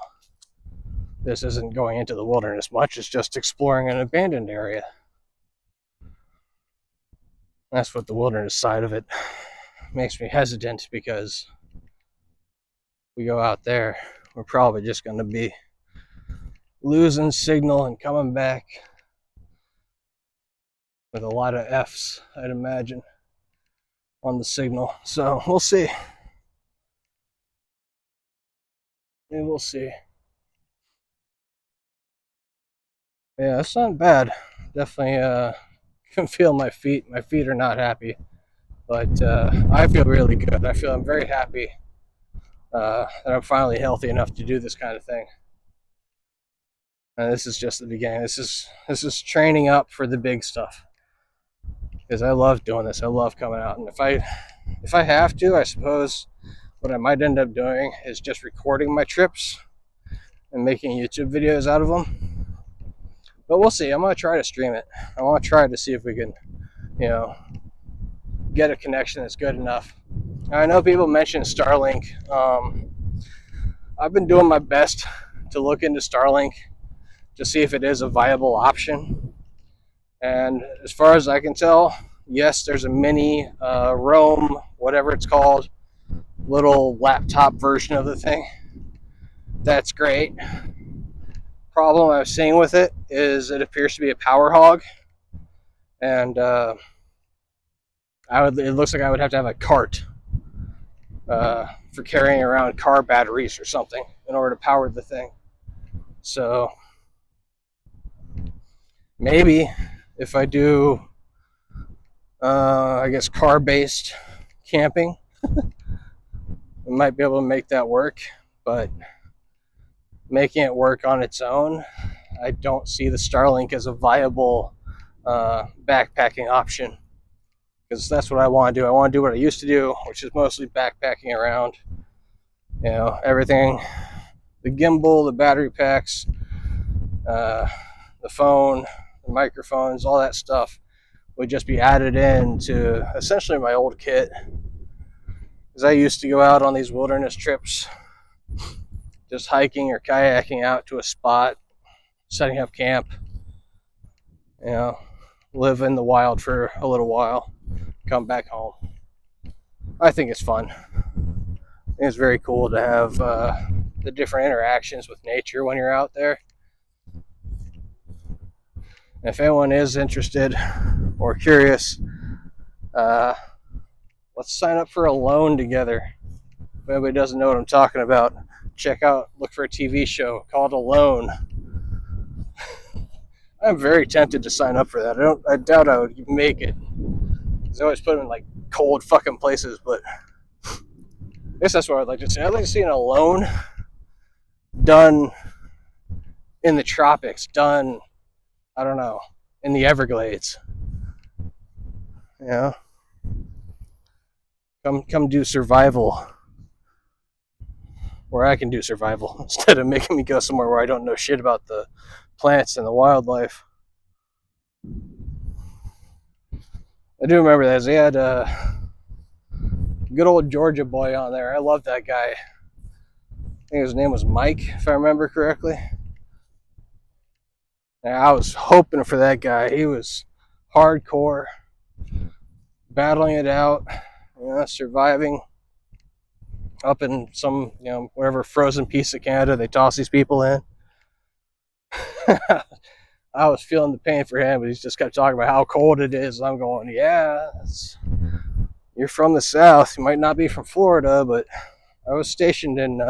this isn't going into the wilderness much. It's just exploring an abandoned area. That's what the wilderness side of it makes me hesitant, because we go out there, we're probably just going to be losing signal and coming back with a lot of F's, I'd imagine, on the signal. So we'll see. Maybe we'll see. Yeah, it's not bad. Definitely can feel my feet. My feet are not happy, but I feel really good. I'm very happy that I'm finally healthy enough to do this kind of thing. And this is just the beginning. This is training up for the big stuff. Because I love doing this. I love coming out. And if I have to, I suppose what I might end up doing is just recording my trips and making YouTube videos out of them. But we'll see. I'm gonna try to stream it. I want to try to see if we can, you know, get a connection that's good enough. I know people mention Starlink. I've been doing my best to look into Starlink to see if it is a viable option. And as far as I can tell, yes, there's a mini Roam, whatever it's called, little laptop version of the thing. That's great. Problem I was seeing with it is it appears to be a power hog, and it looks like I would have to have a cart for carrying around car batteries or something in order to power the thing. So maybe if I do, I guess, car-based camping, I might be able to make that work. But making it work on its own, I don't see the Starlink as a viable backpacking option, because that's what I want to do. I want to do what I used to do, which is mostly backpacking around. You know, everything, the gimbal, the battery packs, the phone, the microphones, all that stuff would just be added in to essentially my old kit. Because I used to go out on these wilderness trips, just hiking or kayaking out to a spot, setting up camp, you know, live in the wild for a little while, come back home. I think it's fun. I think it's very cool to have the different interactions with nature when you're out there. And if anyone is interested or curious, let's sign up for a loan together. If anybody doesn't know what I'm talking about, look for a TV show called Alone. I'm very tempted to sign up for that. I doubt I would make it. I always put them in like cold fucking places, but I guess that's what I'd like to see. I'd like to see an Alone done in the tropics, done, I don't know, in the Everglades. You know? Come do survival where I can do survival instead of making me go somewhere where I don't know shit about the plants and the wildlife. I do remember that. They had a good old Georgia boy on there. I love that guy. I think his name was Mike, if I remember correctly. And I was hoping for that guy. He was hardcore, battling it out, you know, surviving up in some, you know, whatever frozen piece of Canada they toss these people in. I was feeling the pain for him, but he just kept talking about how cold it is. I'm going, yeah, you're from the South. You might not be from Florida, but I was stationed in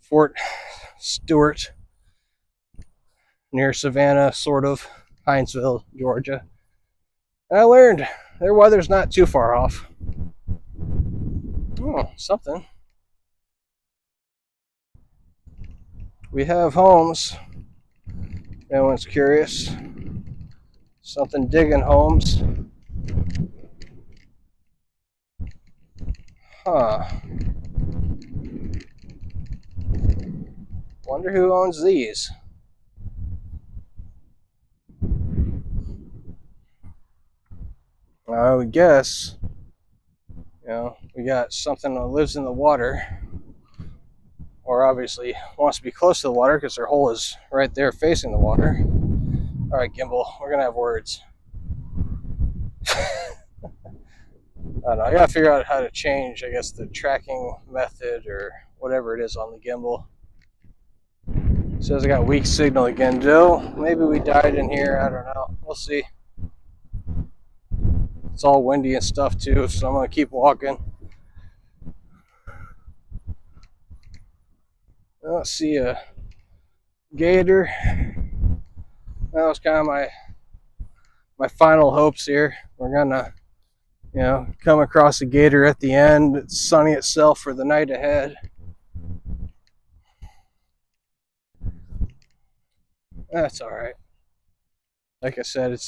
Fort Stewart, near Savannah, sort of, Hinesville, Georgia. And I learned their weather's not too far off. Oh, something. We have homes. If anyone's curious. Something digging homes. Huh. Wonder who owns these. I would guess, you know, we got something that lives in the water, or obviously wants to be close to the water because their hole is right there facing the water. All right, gimbal, we're gonna have words. I don't know. I gotta figure out how to change, I guess, the tracking method or whatever it is on the gimbal. It says I got weak signal again, Joe. Maybe we died in here. I don't know. We'll see. It's all windy and stuff too, so I'm gonna keep walking. I don't see a gator. That was kind of my final hopes here. We're gonna You know, come across a gator at the end. It's sunny itself for the night ahead. That's all right. Like I said, it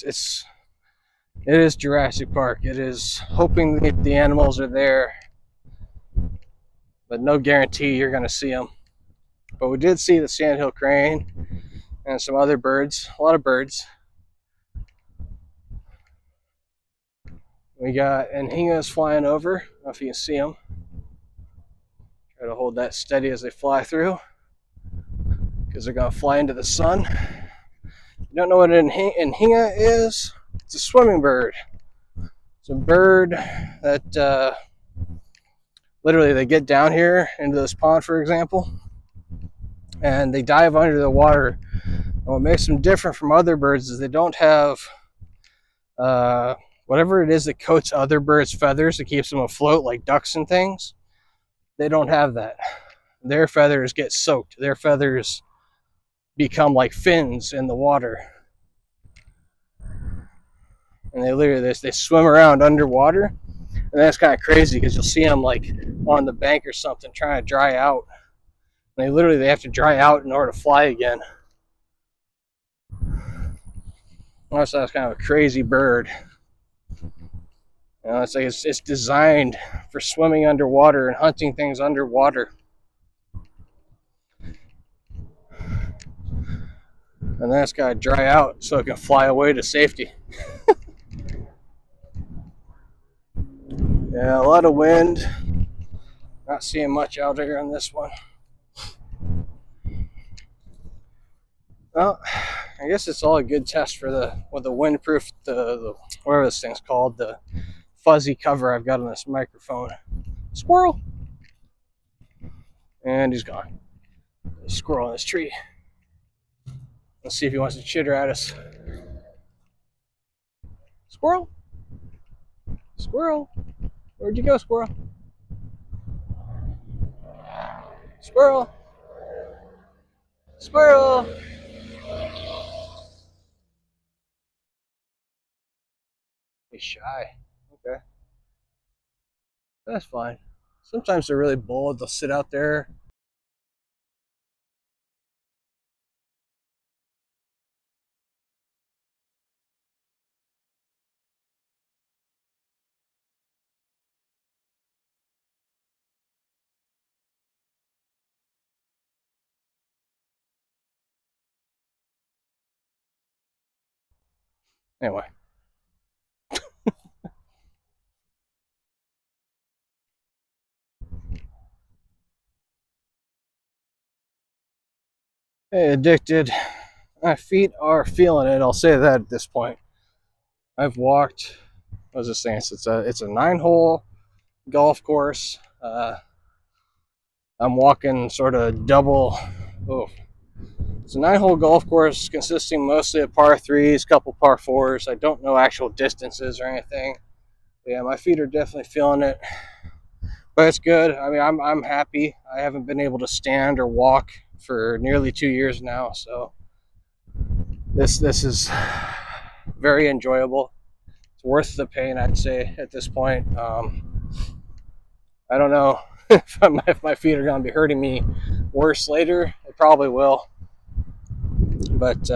is Jurassic Park. It is hoping that the animals are there, but no guarantee you're going to see them. But we did see the sandhill crane and some other birds, a lot of birds. We got anhingas flying over. I don't know if you can see them. Try to hold that steady as they fly through, because they're going to fly into the sun. You don't know what an anhinga is? It's a swimming bird. It's a bird that literally they get down here into this pond, for example, and they dive under the water. And what makes them different from other birds is they don't have whatever it is that coats other birds' feathers that keeps them afloat, like ducks and things. They don't have that. Their feathers get soaked. Their feathers become like fins in the water, and they literally they swim around underwater. And that's kind of crazy because you'll see them like on the bank or something trying to dry out. And they have to dry out in order to fly again. So that's kind of a crazy bird. You know, it's like it's designed for swimming underwater and hunting things underwater. And then it's got to dry out so it can fly away to safety. Yeah, a lot of wind. Not seeing much out here on this one. Well, I guess it's all a good test for the windproof, the whatever this thing's called, the fuzzy cover I've got on this microphone. Squirrel! And he's gone. There's a squirrel in this tree. Let's see if he wants to chitter at us. Squirrel! Squirrel! Where'd you go, squirrel? Squirrel! Squirrel! He's shy. Okay. That's fine. Sometimes they're really bold. They'll sit out there. Anyway. Hey, addicted. My feet are feeling it. I'll say that at this point. I've walked. What was this thing? It's a 9-hole golf course. I'm walking sort of double. Oh, it's a 9-hole golf course consisting mostly of par threes, couple par fours. I don't know actual distances or anything. Yeah, my feet are definitely feeling it, but it's good. I mean, I'm happy. I haven't been able to stand or walk for nearly 2 years now, so this is very enjoyable. It's worth the pain, I'd say, at this point. I don't know if my feet are going to be hurting me worse later. It probably will, but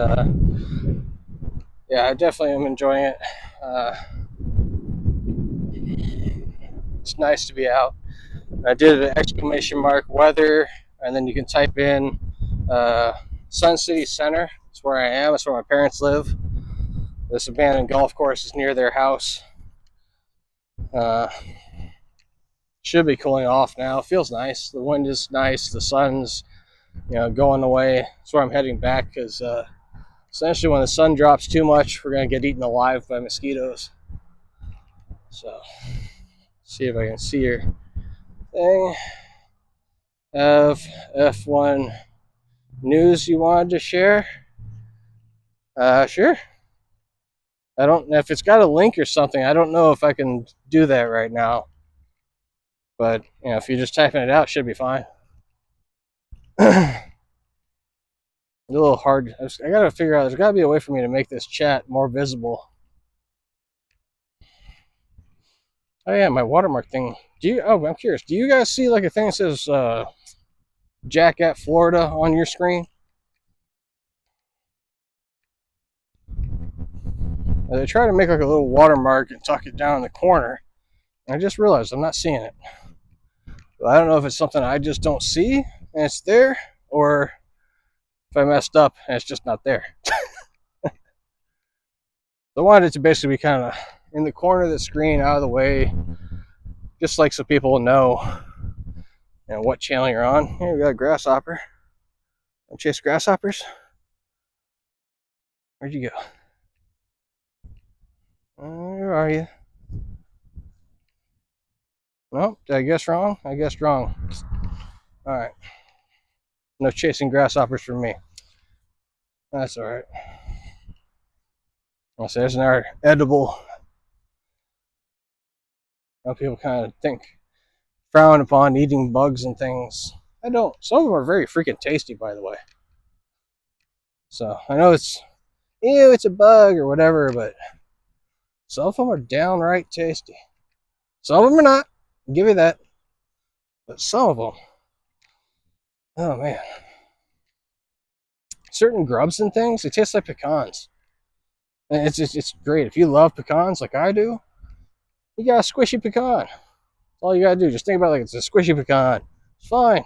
yeah, I definitely am enjoying it. It's nice to be out. I did an exclamation mark weather, and then you can type in Sun City Center. That's where I am. That's where my parents live. This abandoned golf course is near their house. Should be cooling off now. It feels nice. The wind is nice. The sun's going away. That's where I'm heading back because essentially when the sun drops too much, we're gonna get eaten alive by mosquitoes. So see if I can see your thing. F1 news you wanted to share? Sure. I don't know if it's got a link or something. I don't know if I can do that right now. But if you're just typing it out, it should be fine. A little hard. I gotta figure out. There's gotta be a way for me to make this chat more visible. Oh yeah, my watermark thing. I'm curious. Do you guys see like a thing that says Jack at Florida on your screen? They try to make like a little watermark and tuck it down in the corner. And I just realized I'm not seeing it. I don't know if it's something I just don't see and it's there, or if I messed up and it's just not there. I wanted it to basically be kind of in the corner of the screen, out of the way, just like so people will know what channel you're on. Here we got a grasshopper. Want to chase grasshoppers? Where'd you go? Where are you? Nope, did I guess wrong? I guessed wrong. Alright. No chasing grasshoppers for me. That's alright. I'll say there's another edible. People kind of frown upon eating bugs and things. I don't. Some of them are very freaking tasty, by the way. So I know it's a bug or whatever, but some of them are downright tasty. Some of them are not. I'll give you that. But some of them, oh man. Certain grubs and things, they taste like pecans. And it's great. If you love pecans like I do, you got a squishy pecan. That's all you gotta do. Just think about it like it's a squishy pecan. It's fine.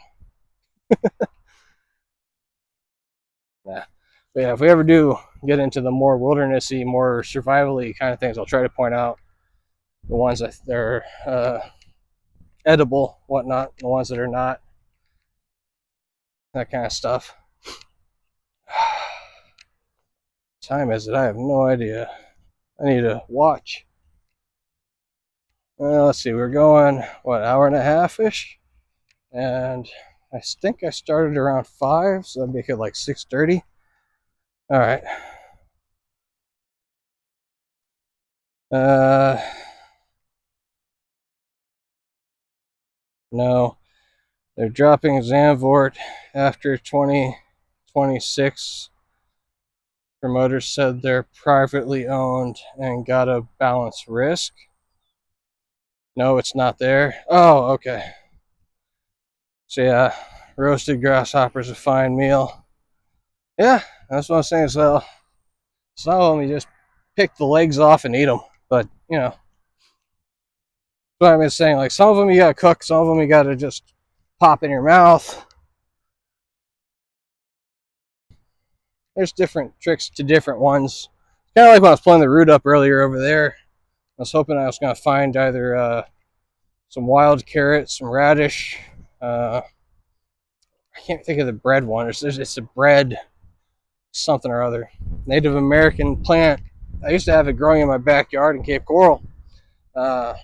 Yeah. But yeah, if we ever do get into the more wildernessy, more survivally kind of things, I'll try to point out the ones that are edible, whatnot, the ones that are not, that kind of stuff. Time is it? I have no idea. I need to watch. Let's see, we're going, what, hour and a half-ish? And I think I started around 5, so that'd make it like 6:30. All right. No, they're dropping Zandvoort after 2026. Promoters said they're privately owned and gotta balance risk. No, it's not there. Oh, okay. So yeah, roasted grasshopper's a fine meal. Yeah, that's what I'm saying. So some of them you just pick the legs off and eat them. But what I'm saying, like some of them you gotta cook, some of them you gotta just pop in your mouth. There's different tricks to different ones. Kind of like when I was pulling the root up earlier over there. I was hoping I was gonna find either some wild carrots, some radish. I can't think of the bread one. It's a bread something or other. Native American plant. I used to have it growing in my backyard in Cape Coral. That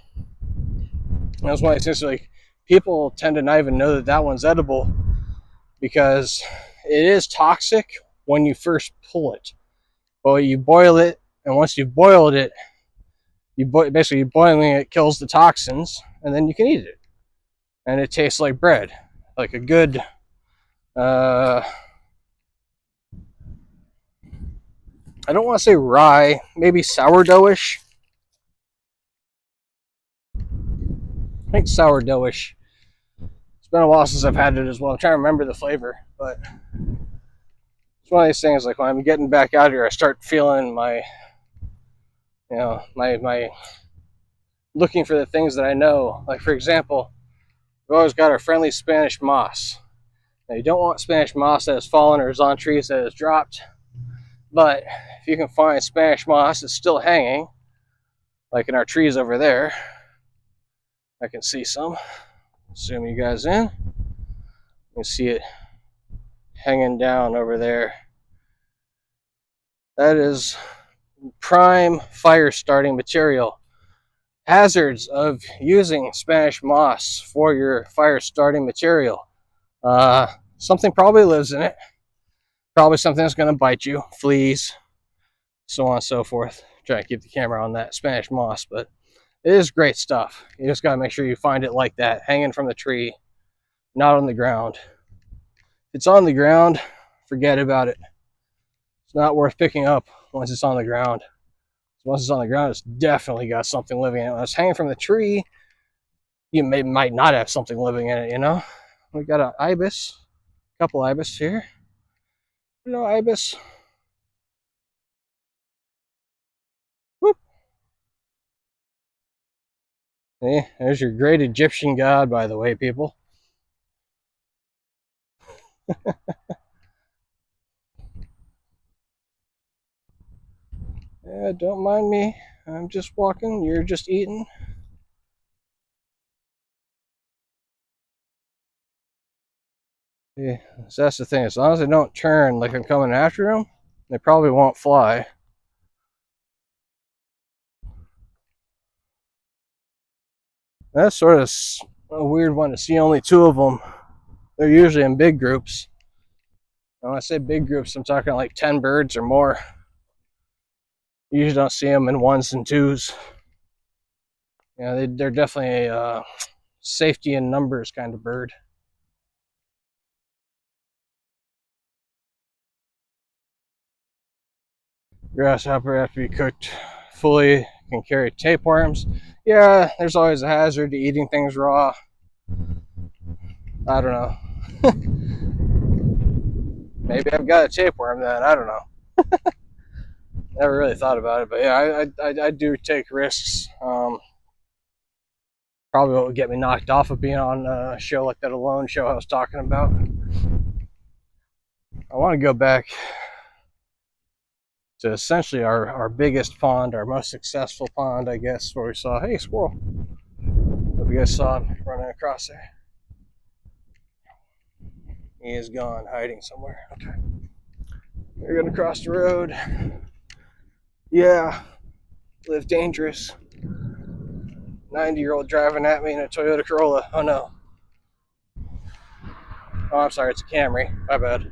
was one of those things like people tend to not even know that one's edible because it is toxic when you first pull it. Well, you boil it, and once you've boiled it, basically boiling it kills the toxins, and then you can eat it. And it tastes like bread, like a good I don't want to say rye, maybe sourdough-ish. I think sourdough-ish. It's been a while since I've had it as well. I'm trying to remember the flavor, but it's one of these things. Like when I'm getting back out here, I start feeling my looking for the things that I know. Like for example, we've always got our friendly Spanish moss. Now you don't want Spanish moss that has fallen or is on trees that has dropped, but if you can find Spanish moss that's still hanging, like in our trees over there, I can see some. Zoom you guys in. You can see it hanging down over there. That is prime fire starting material. Hazards of using Spanish moss for your fire starting material. Something probably lives in it. Probably something that's going to bite you. Fleas, so on and so forth. Try to keep the camera on that Spanish moss, but it is great stuff. You just got to make sure you find it like that, hanging from the tree, not on the ground. If it's on the ground, forget about it. It's not worth picking up once it's on the ground. Once it's on the ground, it's definitely got something living in it. When it's hanging from the tree, you might not have something living in it, you know? We got an ibis, a couple ibis here. No ibis. Whoop. Hey, there's your great Egyptian god, by the way, people. Yeah, don't mind me. I'm just walking. You're just eating. Yeah, so that's the thing. As long as they don't turn like I'm coming after them, they probably won't fly. That's sort of a weird one to see only two of them. They're usually in big groups. And when I say big groups, I'm talking like 10 birds or more. You usually don't see them in ones and twos. Yeah, they're definitely a safety in numbers kind of bird. Grasshopper have to be cooked fully, can carry tapeworms. Yeah, there's always a hazard to eating things raw. I don't know. Maybe I've got a tapeworm then. I don't know. Never really thought about it, but yeah, I do take risks. Probably what would get me knocked off of being on a show like that Alone show I was talking about. I want to go back to essentially our biggest pond, our most successful pond, I guess, where we saw, hey, squirrel. Hope you guys saw him running across there. He is gone, hiding somewhere. Okay. We're gonna cross the road. Yeah, live dangerous. 90-year-old driving at me in a Toyota Corolla. Oh no. Oh, I'm sorry, it's a Camry. My bad.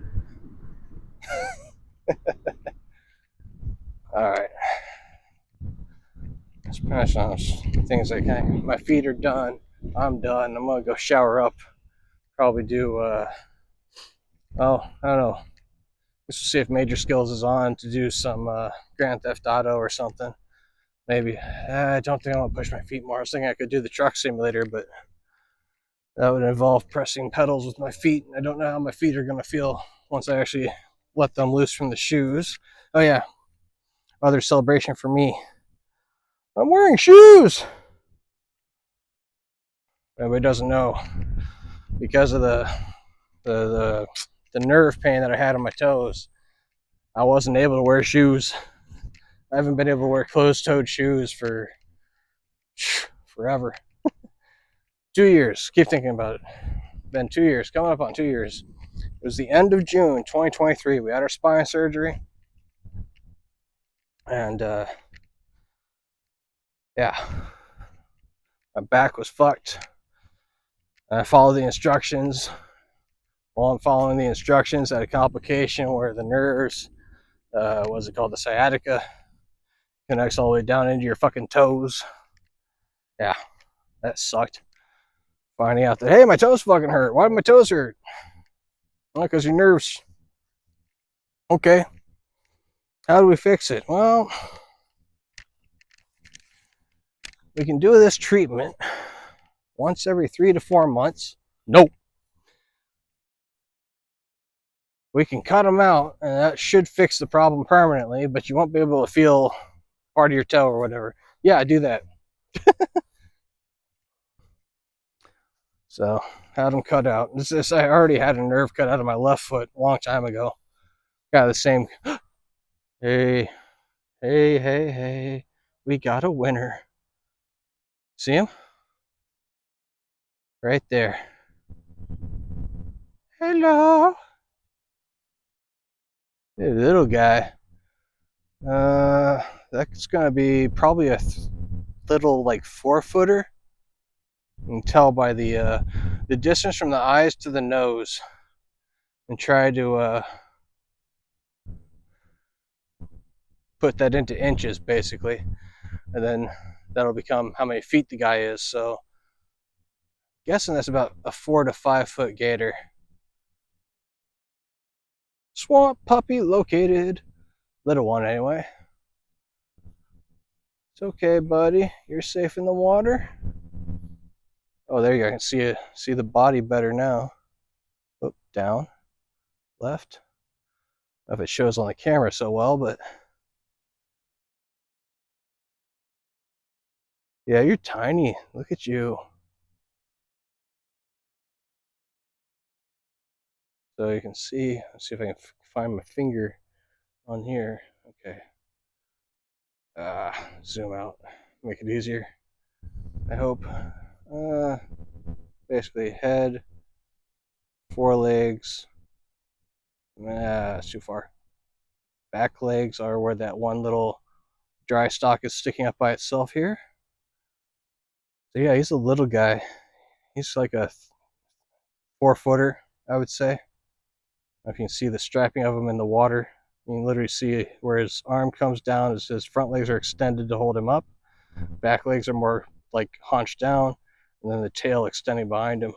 Alright. Let's finish on things I can. My feet are done. I'm done. I'm gonna go shower up. Probably do, I don't know. Let's see if Major Skills is on to do some Grand Theft Auto or something. Maybe. I don't think I want to push my feet more. I was thinking I could do the truck simulator, but that would involve pressing pedals with my feet. I don't know how my feet are going to feel once I actually let them loose from the shoes. Oh, yeah. Other celebration for me. I'm wearing shoes. Everybody doesn't know. Because of the nerve pain that I had on my toes, I wasn't able to wear shoes. I haven't been able to wear closed-toed shoes for forever. 2 years. Keep thinking about it. Been 2 years. Coming up on 2 years. It was the end of June 2023. We had our spine surgery. And, yeah. My back was fucked. And I followed the instructions. While I'm following the instructions, I had a complication where the nerves, what's it called, the sciatica, connects all the way down into your fucking toes. Yeah, that sucked. Finding out that, hey, my toes fucking hurt. Why do my toes hurt? Well, because your nerves. Okay. How do we fix it? Well, we can do this treatment once every 3 to 4 months. Nope. We can cut them out, and that should fix the problem permanently, but you won't be able to feel part of your toe or whatever. Yeah, do that. So, had them cut out. I already had a nerve cut out of my left foot a long time ago. Got the same. Hey, hey, hey, hey. We got a winner. See him? Right there. Hello. Hey, little guy. That's gonna be probably a little like 4-footer. You can tell by the distance from the eyes to the nose, and try to put that into inches basically, and then that'll become how many feet the guy is. So, guessing that's about a 4 to 5 foot gator. Swamp puppy located. Little one anyway. It's okay, buddy. You're safe in the water. Oh, there you go. I can see the body better now. Oop, down, left. I don't know if it shows on the camera so well, but yeah, you're tiny. Look at you. So you can see. Let's see if I can find my finger on here. Okay. Zoom out. Make it easier. I hope. Basically head, forelegs. It's too far. Back legs are where that one little dry stalk is sticking up by itself here. So yeah, he's a little guy. He's like a 4-footer, I would say. If you can see the strapping of him in the water, you can literally see where his arm comes down. His front legs are extended to hold him up. Back legs are more like hunched down, and then the tail extending behind him.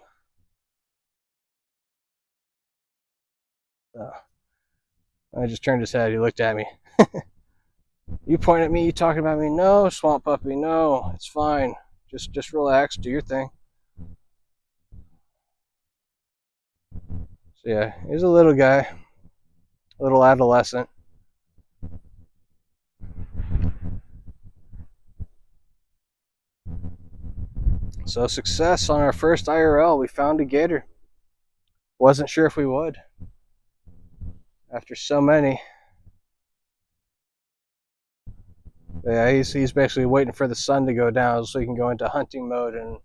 I just turned his head. He looked at me. You point at me. You talking about me? No, swamp puppy. No, it's fine. Just relax. Do your thing. So yeah, he's a little guy, a little adolescent. So success on our first IRL. We found a gator. Wasn't sure if we would after so many. But yeah, he's basically waiting for the sun to go down so he can go into hunting mode and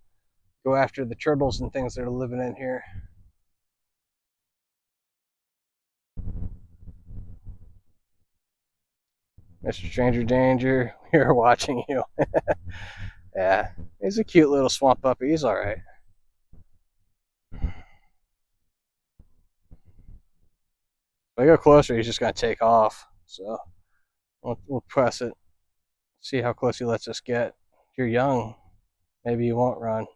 go after the turtles and things that are living in here. Mr. Stranger Danger, we are watching you. Yeah, he's a cute little swamp puppy. He's all right. If I go closer, he's just gonna take off. So we'll press it. See how close he lets us get. If you're young, maybe you won't run.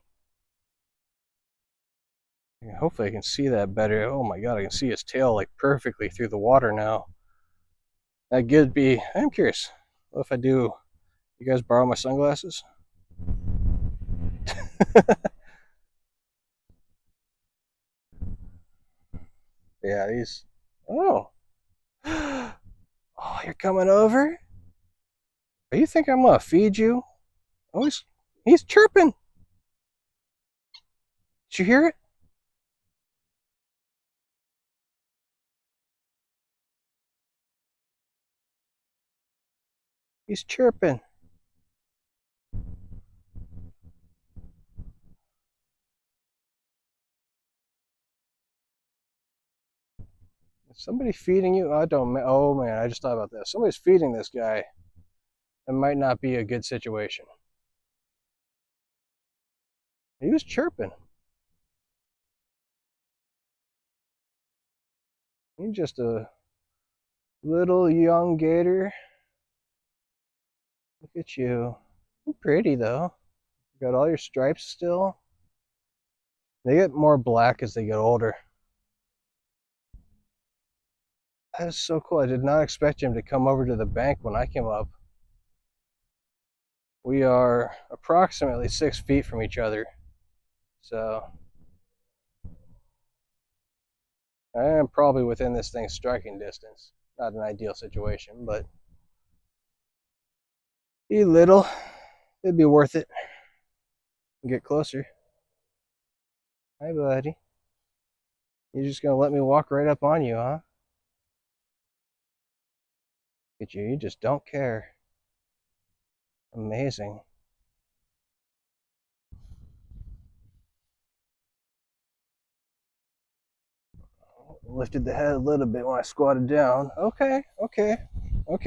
Hopefully I can see that better. Oh my god, I can see his tail like perfectly through the water now. That could be. I'm curious. What if I do? You guys borrow my sunglasses? Yeah, these. Oh. Oh, you're coming over? Oh, you think I'm gonna feed you? Oh, he's chirping. Did you hear it? He's chirping. Is somebody feeding you? I don't. Oh man, I just thought about this. Somebody's feeding this guy. It might not be a good situation. He was chirping. He's just a little young gator. Look at you. You're pretty though. You got all your stripes still. They get more black as they get older. That is so cool. I did not expect him to come over to the bank when I came up. We are approximately 6 feet from each other. So I am probably within this thing's striking distance. Not an ideal situation, but be little. It'd be worth it. Get closer. Hi, buddy. You're just gonna let me walk right up on you, huh? Look at you. You just don't care. Amazing. Lifted the head a little bit when I squatted down. Okay,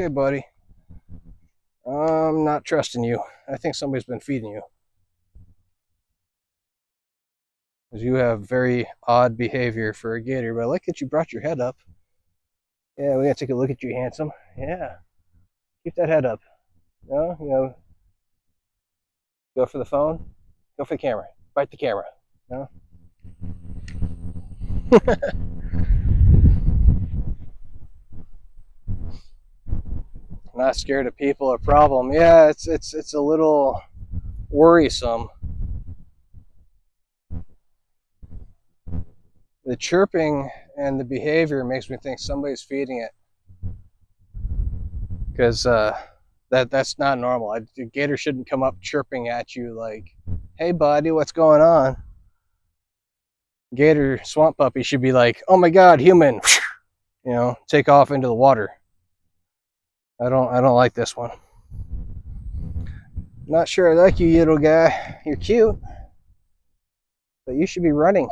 buddy. I'm not trusting you. I think somebody's been feeding you. Because you have very odd behavior for a gator, but I like that you brought your head up. Yeah, we gotta take a look at you, handsome. Yeah. Keep that head up. No, go for the phone. Go for the camera. Bite the camera. No? not scared of people, a problem. Yeah, it's a little worrisome. The chirping and the behavior makes me think somebody's feeding it, because that's not normal. The gator shouldn't come up chirping at you like, "Hey, buddy, what's going on?" Gator swamp puppy should be like, "Oh my God, human!" You know, take off into the water. I don't like this one. Not sure I like you, little guy. You're cute, but you should be running.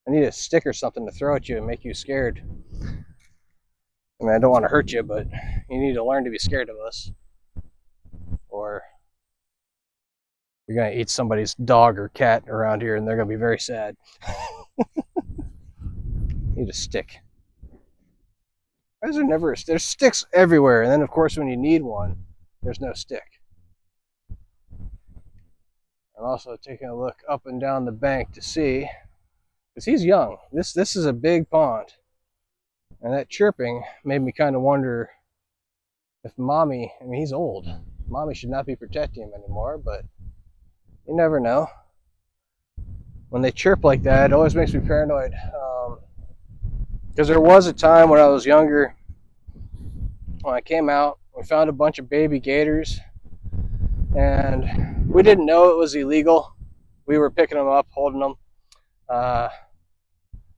I need a stick or something to throw at you and make you scared. I mean, I don't want to hurt you, but you need to learn to be scared of us, or you're gonna eat somebody's dog or cat around here, and they're gonna be very sad. Need a stick. Why is there never a stick? There's sticks everywhere, and then of course when you need one, there's no stick. I'm also taking a look up and down the bank to see, because he's young. This is a big pond, and that chirping made me kind of wonder if mommy, I mean, he's old. Mommy should not be protecting him anymore, but you never know. When they chirp like that, it always makes me paranoid. Because there was a time when I was younger, when I came out, we found a bunch of baby gators, and we didn't know it was illegal. We were picking them up, holding them, and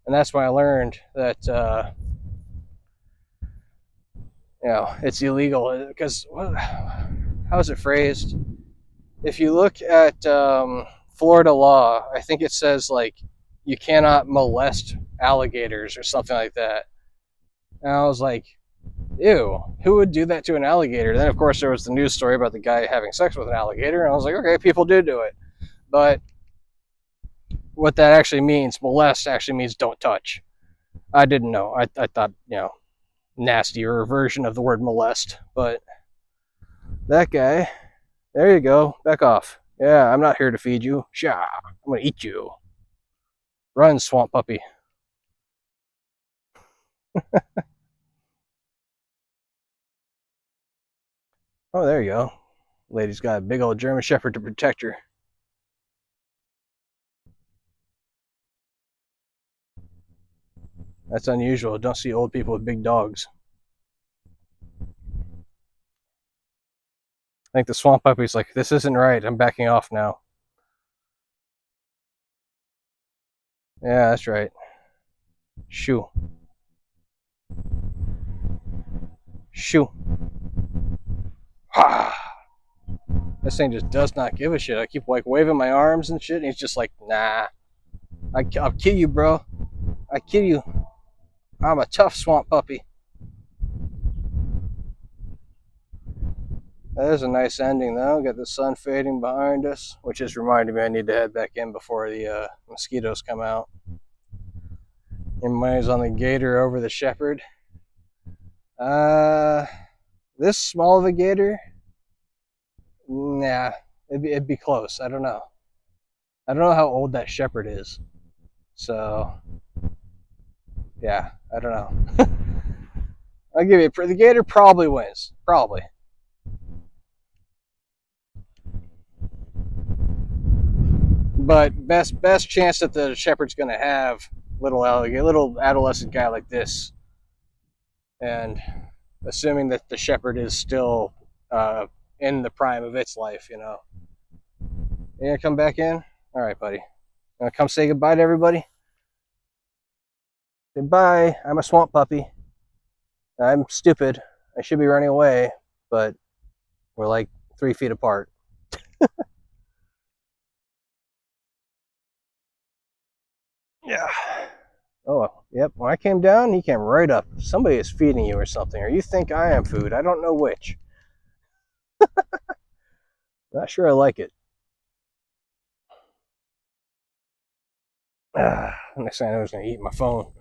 that's when I learned that it's illegal. Because how is it phrased? If you look at Florida law, I think it says like you cannot molest alligators or something like that. And I was like, ew, who would do that to an alligator? Then of course there was the news story about the guy having sex with an alligator, and I was like, okay, people do it. But what that actually means, molest, actually means don't touch. I didn't know. I thought, nastier version of the word molest. But that guy, there you go, back off. Yeah, I'm not here to feed you. Sha, I'm gonna eat you. Run, swamp puppy. Oh, there you go. Lady's got a big old German Shepherd to protect her. That's unusual. Don't see old people with big dogs. I think the swamp puppy's like, this isn't right. I'm backing off now. Yeah, that's right. Shoo. Shoo. Ha! This thing just does not give a shit. I keep like waving my arms and shit, and he's just like, nah. I'll kill you, bro. I kill you. I'm a tough swamp puppy. That is a nice ending, though. Got the sun fading behind us, which is reminding me I need to head back in before the mosquitoes come out. And mine's on the gator over the shepherd. This small of a gator? Nah, it'd be close. I don't know. I don't know how old that shepherd is. So, yeah, I don't know. I'll give you the gator probably wins. Probably. But best chance that the shepherd's going to have little adolescent guy like this, and assuming that the shepherd is still in the prime of its life, You gonna come back in? All right, buddy. Gonna come say goodbye to everybody? Goodbye. I'm a swamp puppy. I'm stupid. I should be running away, but we're like 3 feet apart. Yeah. Oh, yep. When I came down, he came right up. Somebody is feeding you or something, or you think I am food. I don't know which. Not sure I like it. Next thing I know, I was going to eat my phone.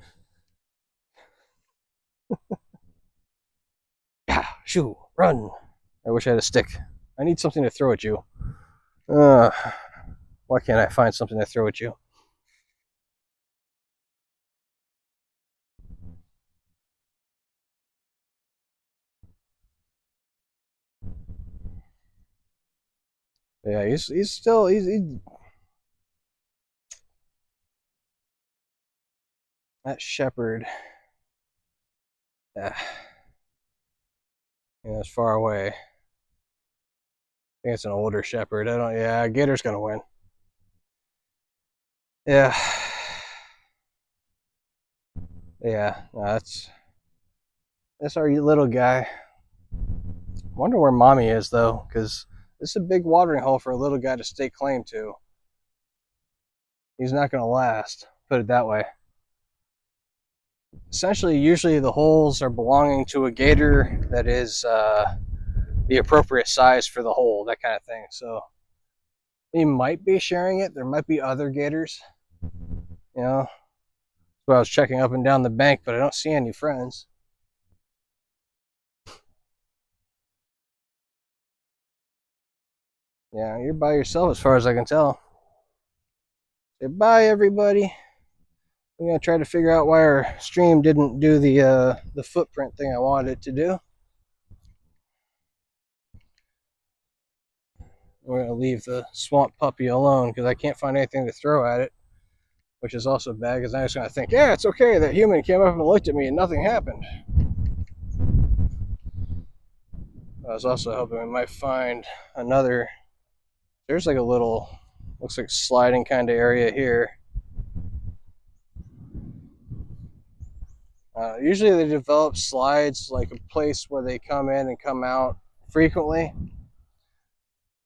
Shoo, run. I wish I had a stick. I need something to throw at you. Why can't I find something to throw at you? Yeah, he's still that shepherd. Yeah, it's far away. I think it's an older shepherd. I don't. Yeah, Gator's gonna win. Yeah, yeah. No, that's our little guy. Wonder where mommy is though, because this is a big watering hole for a little guy to stake claim to. He's not gonna last. Put it that way. Essentially, usually the holes are belonging to a gator that is the appropriate size for the hole, that kind of thing. So he might be sharing it. There might be other gators. You know, so I was checking up and down the bank, but I don't see any friends. Yeah, you're by yourself as far as I can tell. Say bye, everybody. I'm gonna try to figure out why our stream didn't do the footprint thing I wanted it to do. We're gonna leave the swamp puppy alone because I can't find anything to throw at it, which is also bad because I'm just gonna think, yeah, it's okay. That human came up and looked at me and nothing happened. I was also hoping we might find another. There's like a little, looks like sliding kind of area here. Usually they develop slides like a place where they come in and come out frequently.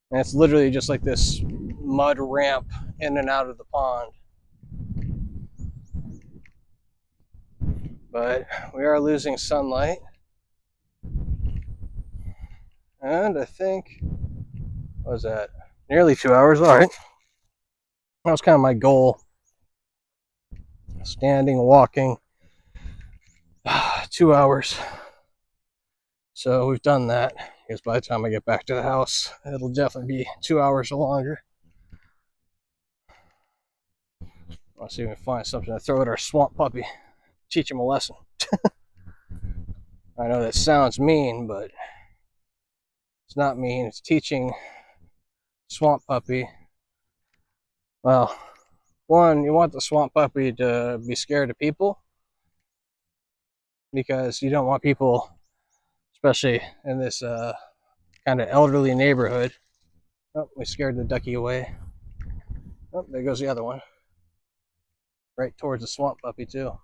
And it's literally just like this mud ramp in and out of the pond. But we are losing sunlight. And I think, what was that? Nearly 2 hours. All right. That was kind of my goal. Standing, walking, 2 hours. So we've done that. Because by the time I get back to the house, it'll definitely be 2 hours or longer. Let's see if we can find something to throw at our swamp puppy. Teach him a lesson. I know that sounds mean, but it's not mean. It's teaching swamp puppy. Well, one, you want the swamp puppy to be scared of people because you don't want people, especially in this kind of elderly neighborhood. Oh, we scared the ducky away. Oh, there goes the other one. Right towards the swamp puppy, too.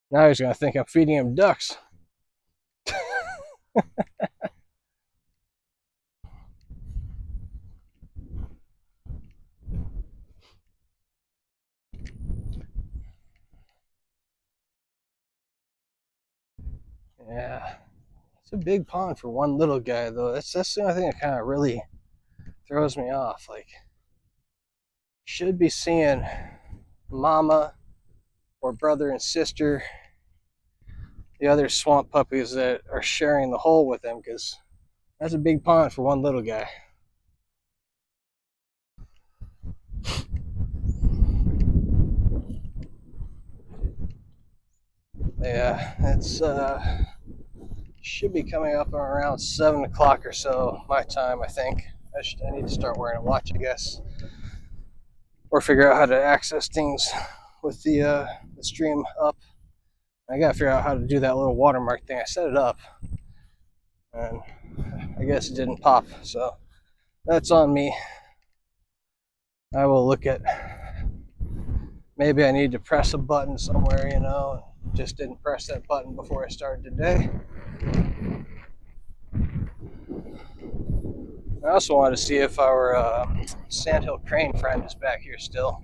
Now he's going to think I'm feeding him ducks. Yeah. It's a big pond for one little guy, though. That's the only thing that kind of really throws me off. Like, should be seeing mama or brother and sister, the other swamp puppies that are sharing the hole with them, because that's a big pond for one little guy. Yeah, it's should be coming up around 7 o'clock or so my time. I think I need to start wearing a watch, I guess, or figure out how to access things with the stream up. I gotta figure out how to do that little watermark thing. I set it up, and I guess it didn't pop, so that's on me. I will look at, maybe I need to press a button somewhere, just didn't press that button before I started today. I also wanted to see if our sandhill crane friend is back here still.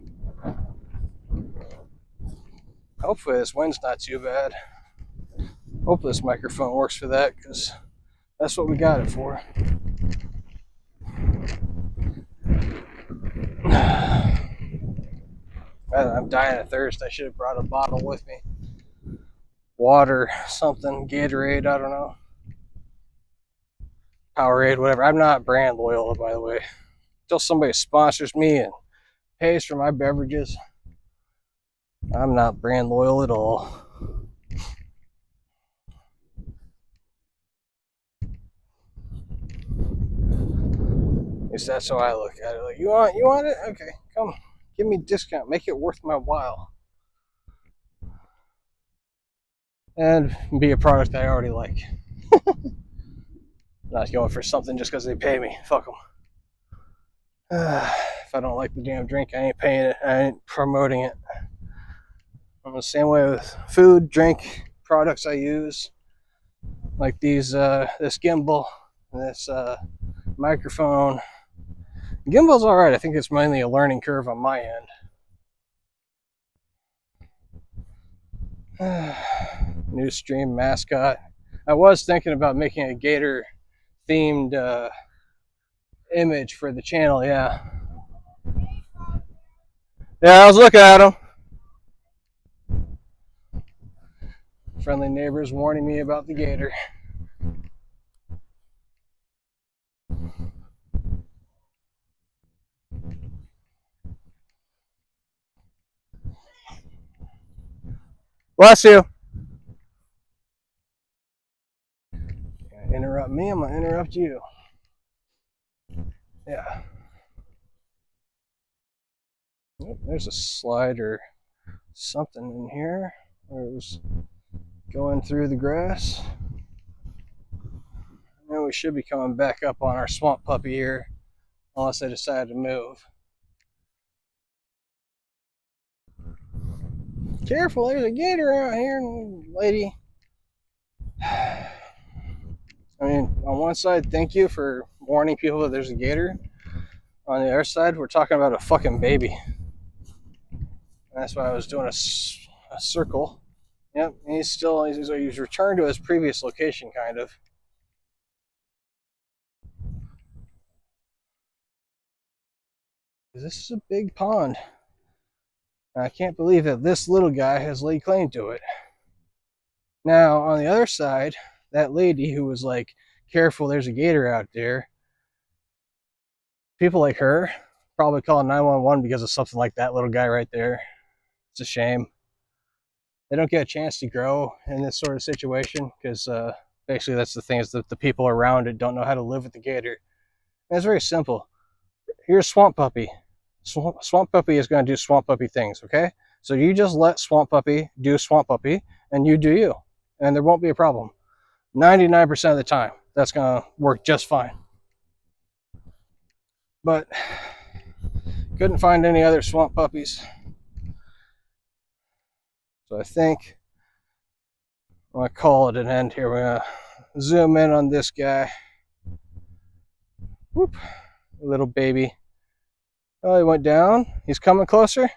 Hopefully this wind's not too bad. Hopefully this microphone works for that, because that's what we got it for. I'm dying of thirst. I should have brought a bottle with me. Water, something, Gatorade, I don't know. Powerade, whatever. I'm not brand loyal, by the way. Until somebody sponsors me and pays for my beverages, I'm not brand loyal at all. least that's how I look at it. Like, you want it? Okay, come, give me a discount, make it worth my while, and be a product that I already like. Not going for something just because they pay me. Fuck them. If I don't like the damn drink, I ain't paying it. I ain't promoting it. I'm the same way with food, drink, products I use, like these, this gimbal, this microphone. The gimbal's all right. I think it's mainly a learning curve on my end. New stream mascot. I was thinking about making a gator themed image for the channel. Yeah, I was looking at them. Friendly neighbors warning me about the gator. Bless you. Interrupt me, I'm gonna interrupt you. Yeah. Oh, there's a slide or something in here where it was going through the grass. And we should be coming back up on our swamp puppy here, unless I decide to move. Careful, there's a gator out here, lady. I mean, on one side, thank you for warning people that there's a gator. On the other side, we're talking about a fucking baby. And that's why I was doing a circle. Yep, he's returned to his previous location, kind of. This is a big pond. I can't believe that this little guy has laid claim to it. Now, on the other side, that lady who was like, careful, there's a gator out there. People like her probably call 911 because of something like that little guy right there. It's a shame. They don't get a chance to grow in this sort of situation because basically that's the thing, is that the people around it don't know how to live with the gator. And it's very simple. Here's Swamp Puppy. Swamp Puppy is going to do Swamp Puppy things, okay? So you just let Swamp Puppy do Swamp Puppy, and you do you. And there won't be a problem. 99% of the time, that's going to work just fine. But couldn't find any other Swamp Puppies. So I think I'm going to call it an end here. We're going to zoom in on this guy. Whoop. Little baby. Oh, he went down. He's coming closer.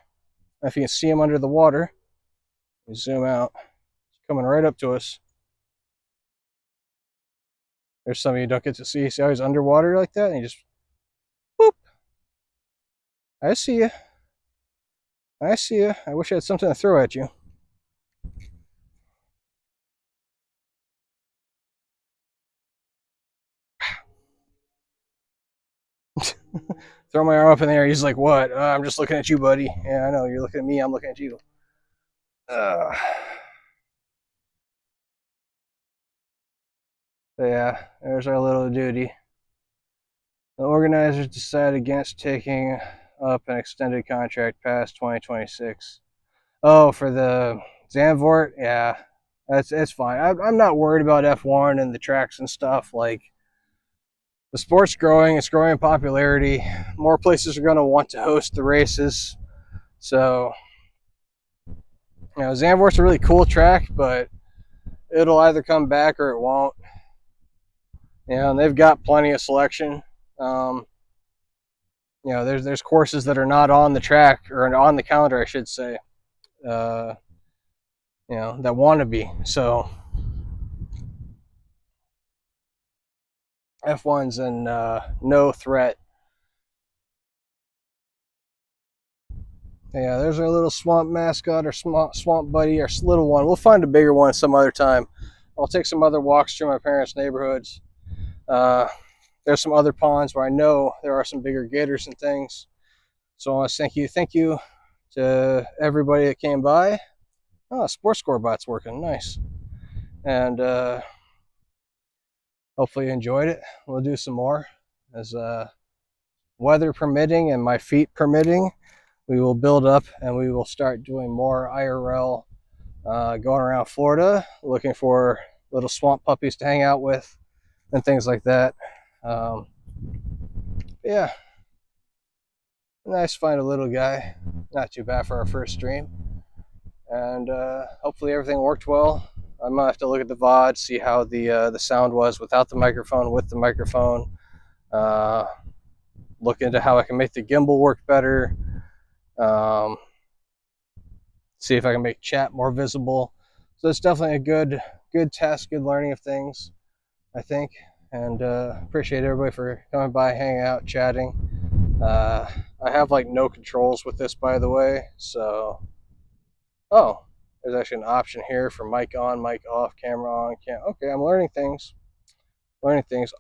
If you can see him under the water, you zoom out. He's coming right up to us. There's some of you don't get to see. See how he's underwater like that? And he just, whoop. I see you. I see you. I wish I had something to throw at you. Throw my arm up in the air. He's like, what? I'm just looking at you, buddy. Yeah, I know. You're looking at me. I'm looking at you. So yeah, there's our little duty. The organizers decided against taking up an extended contract past 2026. Oh, for the Zandvoort? Yeah, it's fine. I'm not worried about F1 and the tracks and stuff. Like, the sport's growing, it's growing in popularity. More places are going to want to host the races. So, Zandvoort's a really cool track, but it'll either come back or it won't. And they've got plenty of selection. There's courses that are not on the track, or on the calendar, I should say, that want to be. So F1's in no threat. Yeah, there's our little swamp mascot, or swamp buddy, our little one. We'll find a bigger one some other time. I'll take some other walks through my parents' neighborhoods. There's some other ponds where I know there are some bigger gators and things. So I want to thank you to everybody that came by. Oh, sports score bot's working, nice. And hopefully you enjoyed it. We'll do some more as weather permitting and my feet permitting, we will build up and we will start doing more IRL, going around Florida looking for little swamp puppies to hang out with and things like that. Yeah, nice to find a little guy. Not too bad for our first stream. And hopefully everything worked well. I might have to look at the VOD, see how the sound was without the microphone, with the microphone. Look into how I can make the gimbal work better. See if I can make chat more visible. So it's definitely a good test, good learning of things, I think. And appreciate everybody for coming by, hanging out, chatting. I have like no controls with this, by the way. So, oh, there's actually an option here for mic on, mic off, camera on, okay, I'm learning things. Learning things.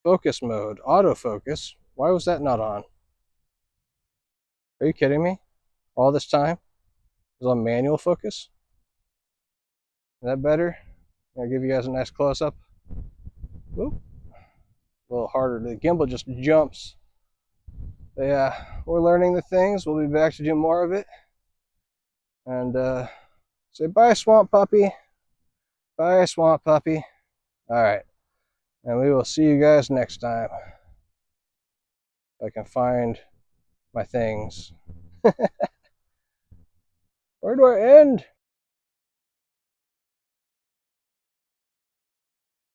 Focus mode, autofocus. Why was that not on? Are you kidding me? All this time? It was on manual focus? Is that better? I'll give you guys a nice close-up. Whoop. A little harder. The gimbal just jumps. But yeah, we're learning the things. We'll be back to do more of it. And say bye, swamp puppy. Bye, swamp puppy. All right. And we will see you guys next time. If I can find my things. Where do I end?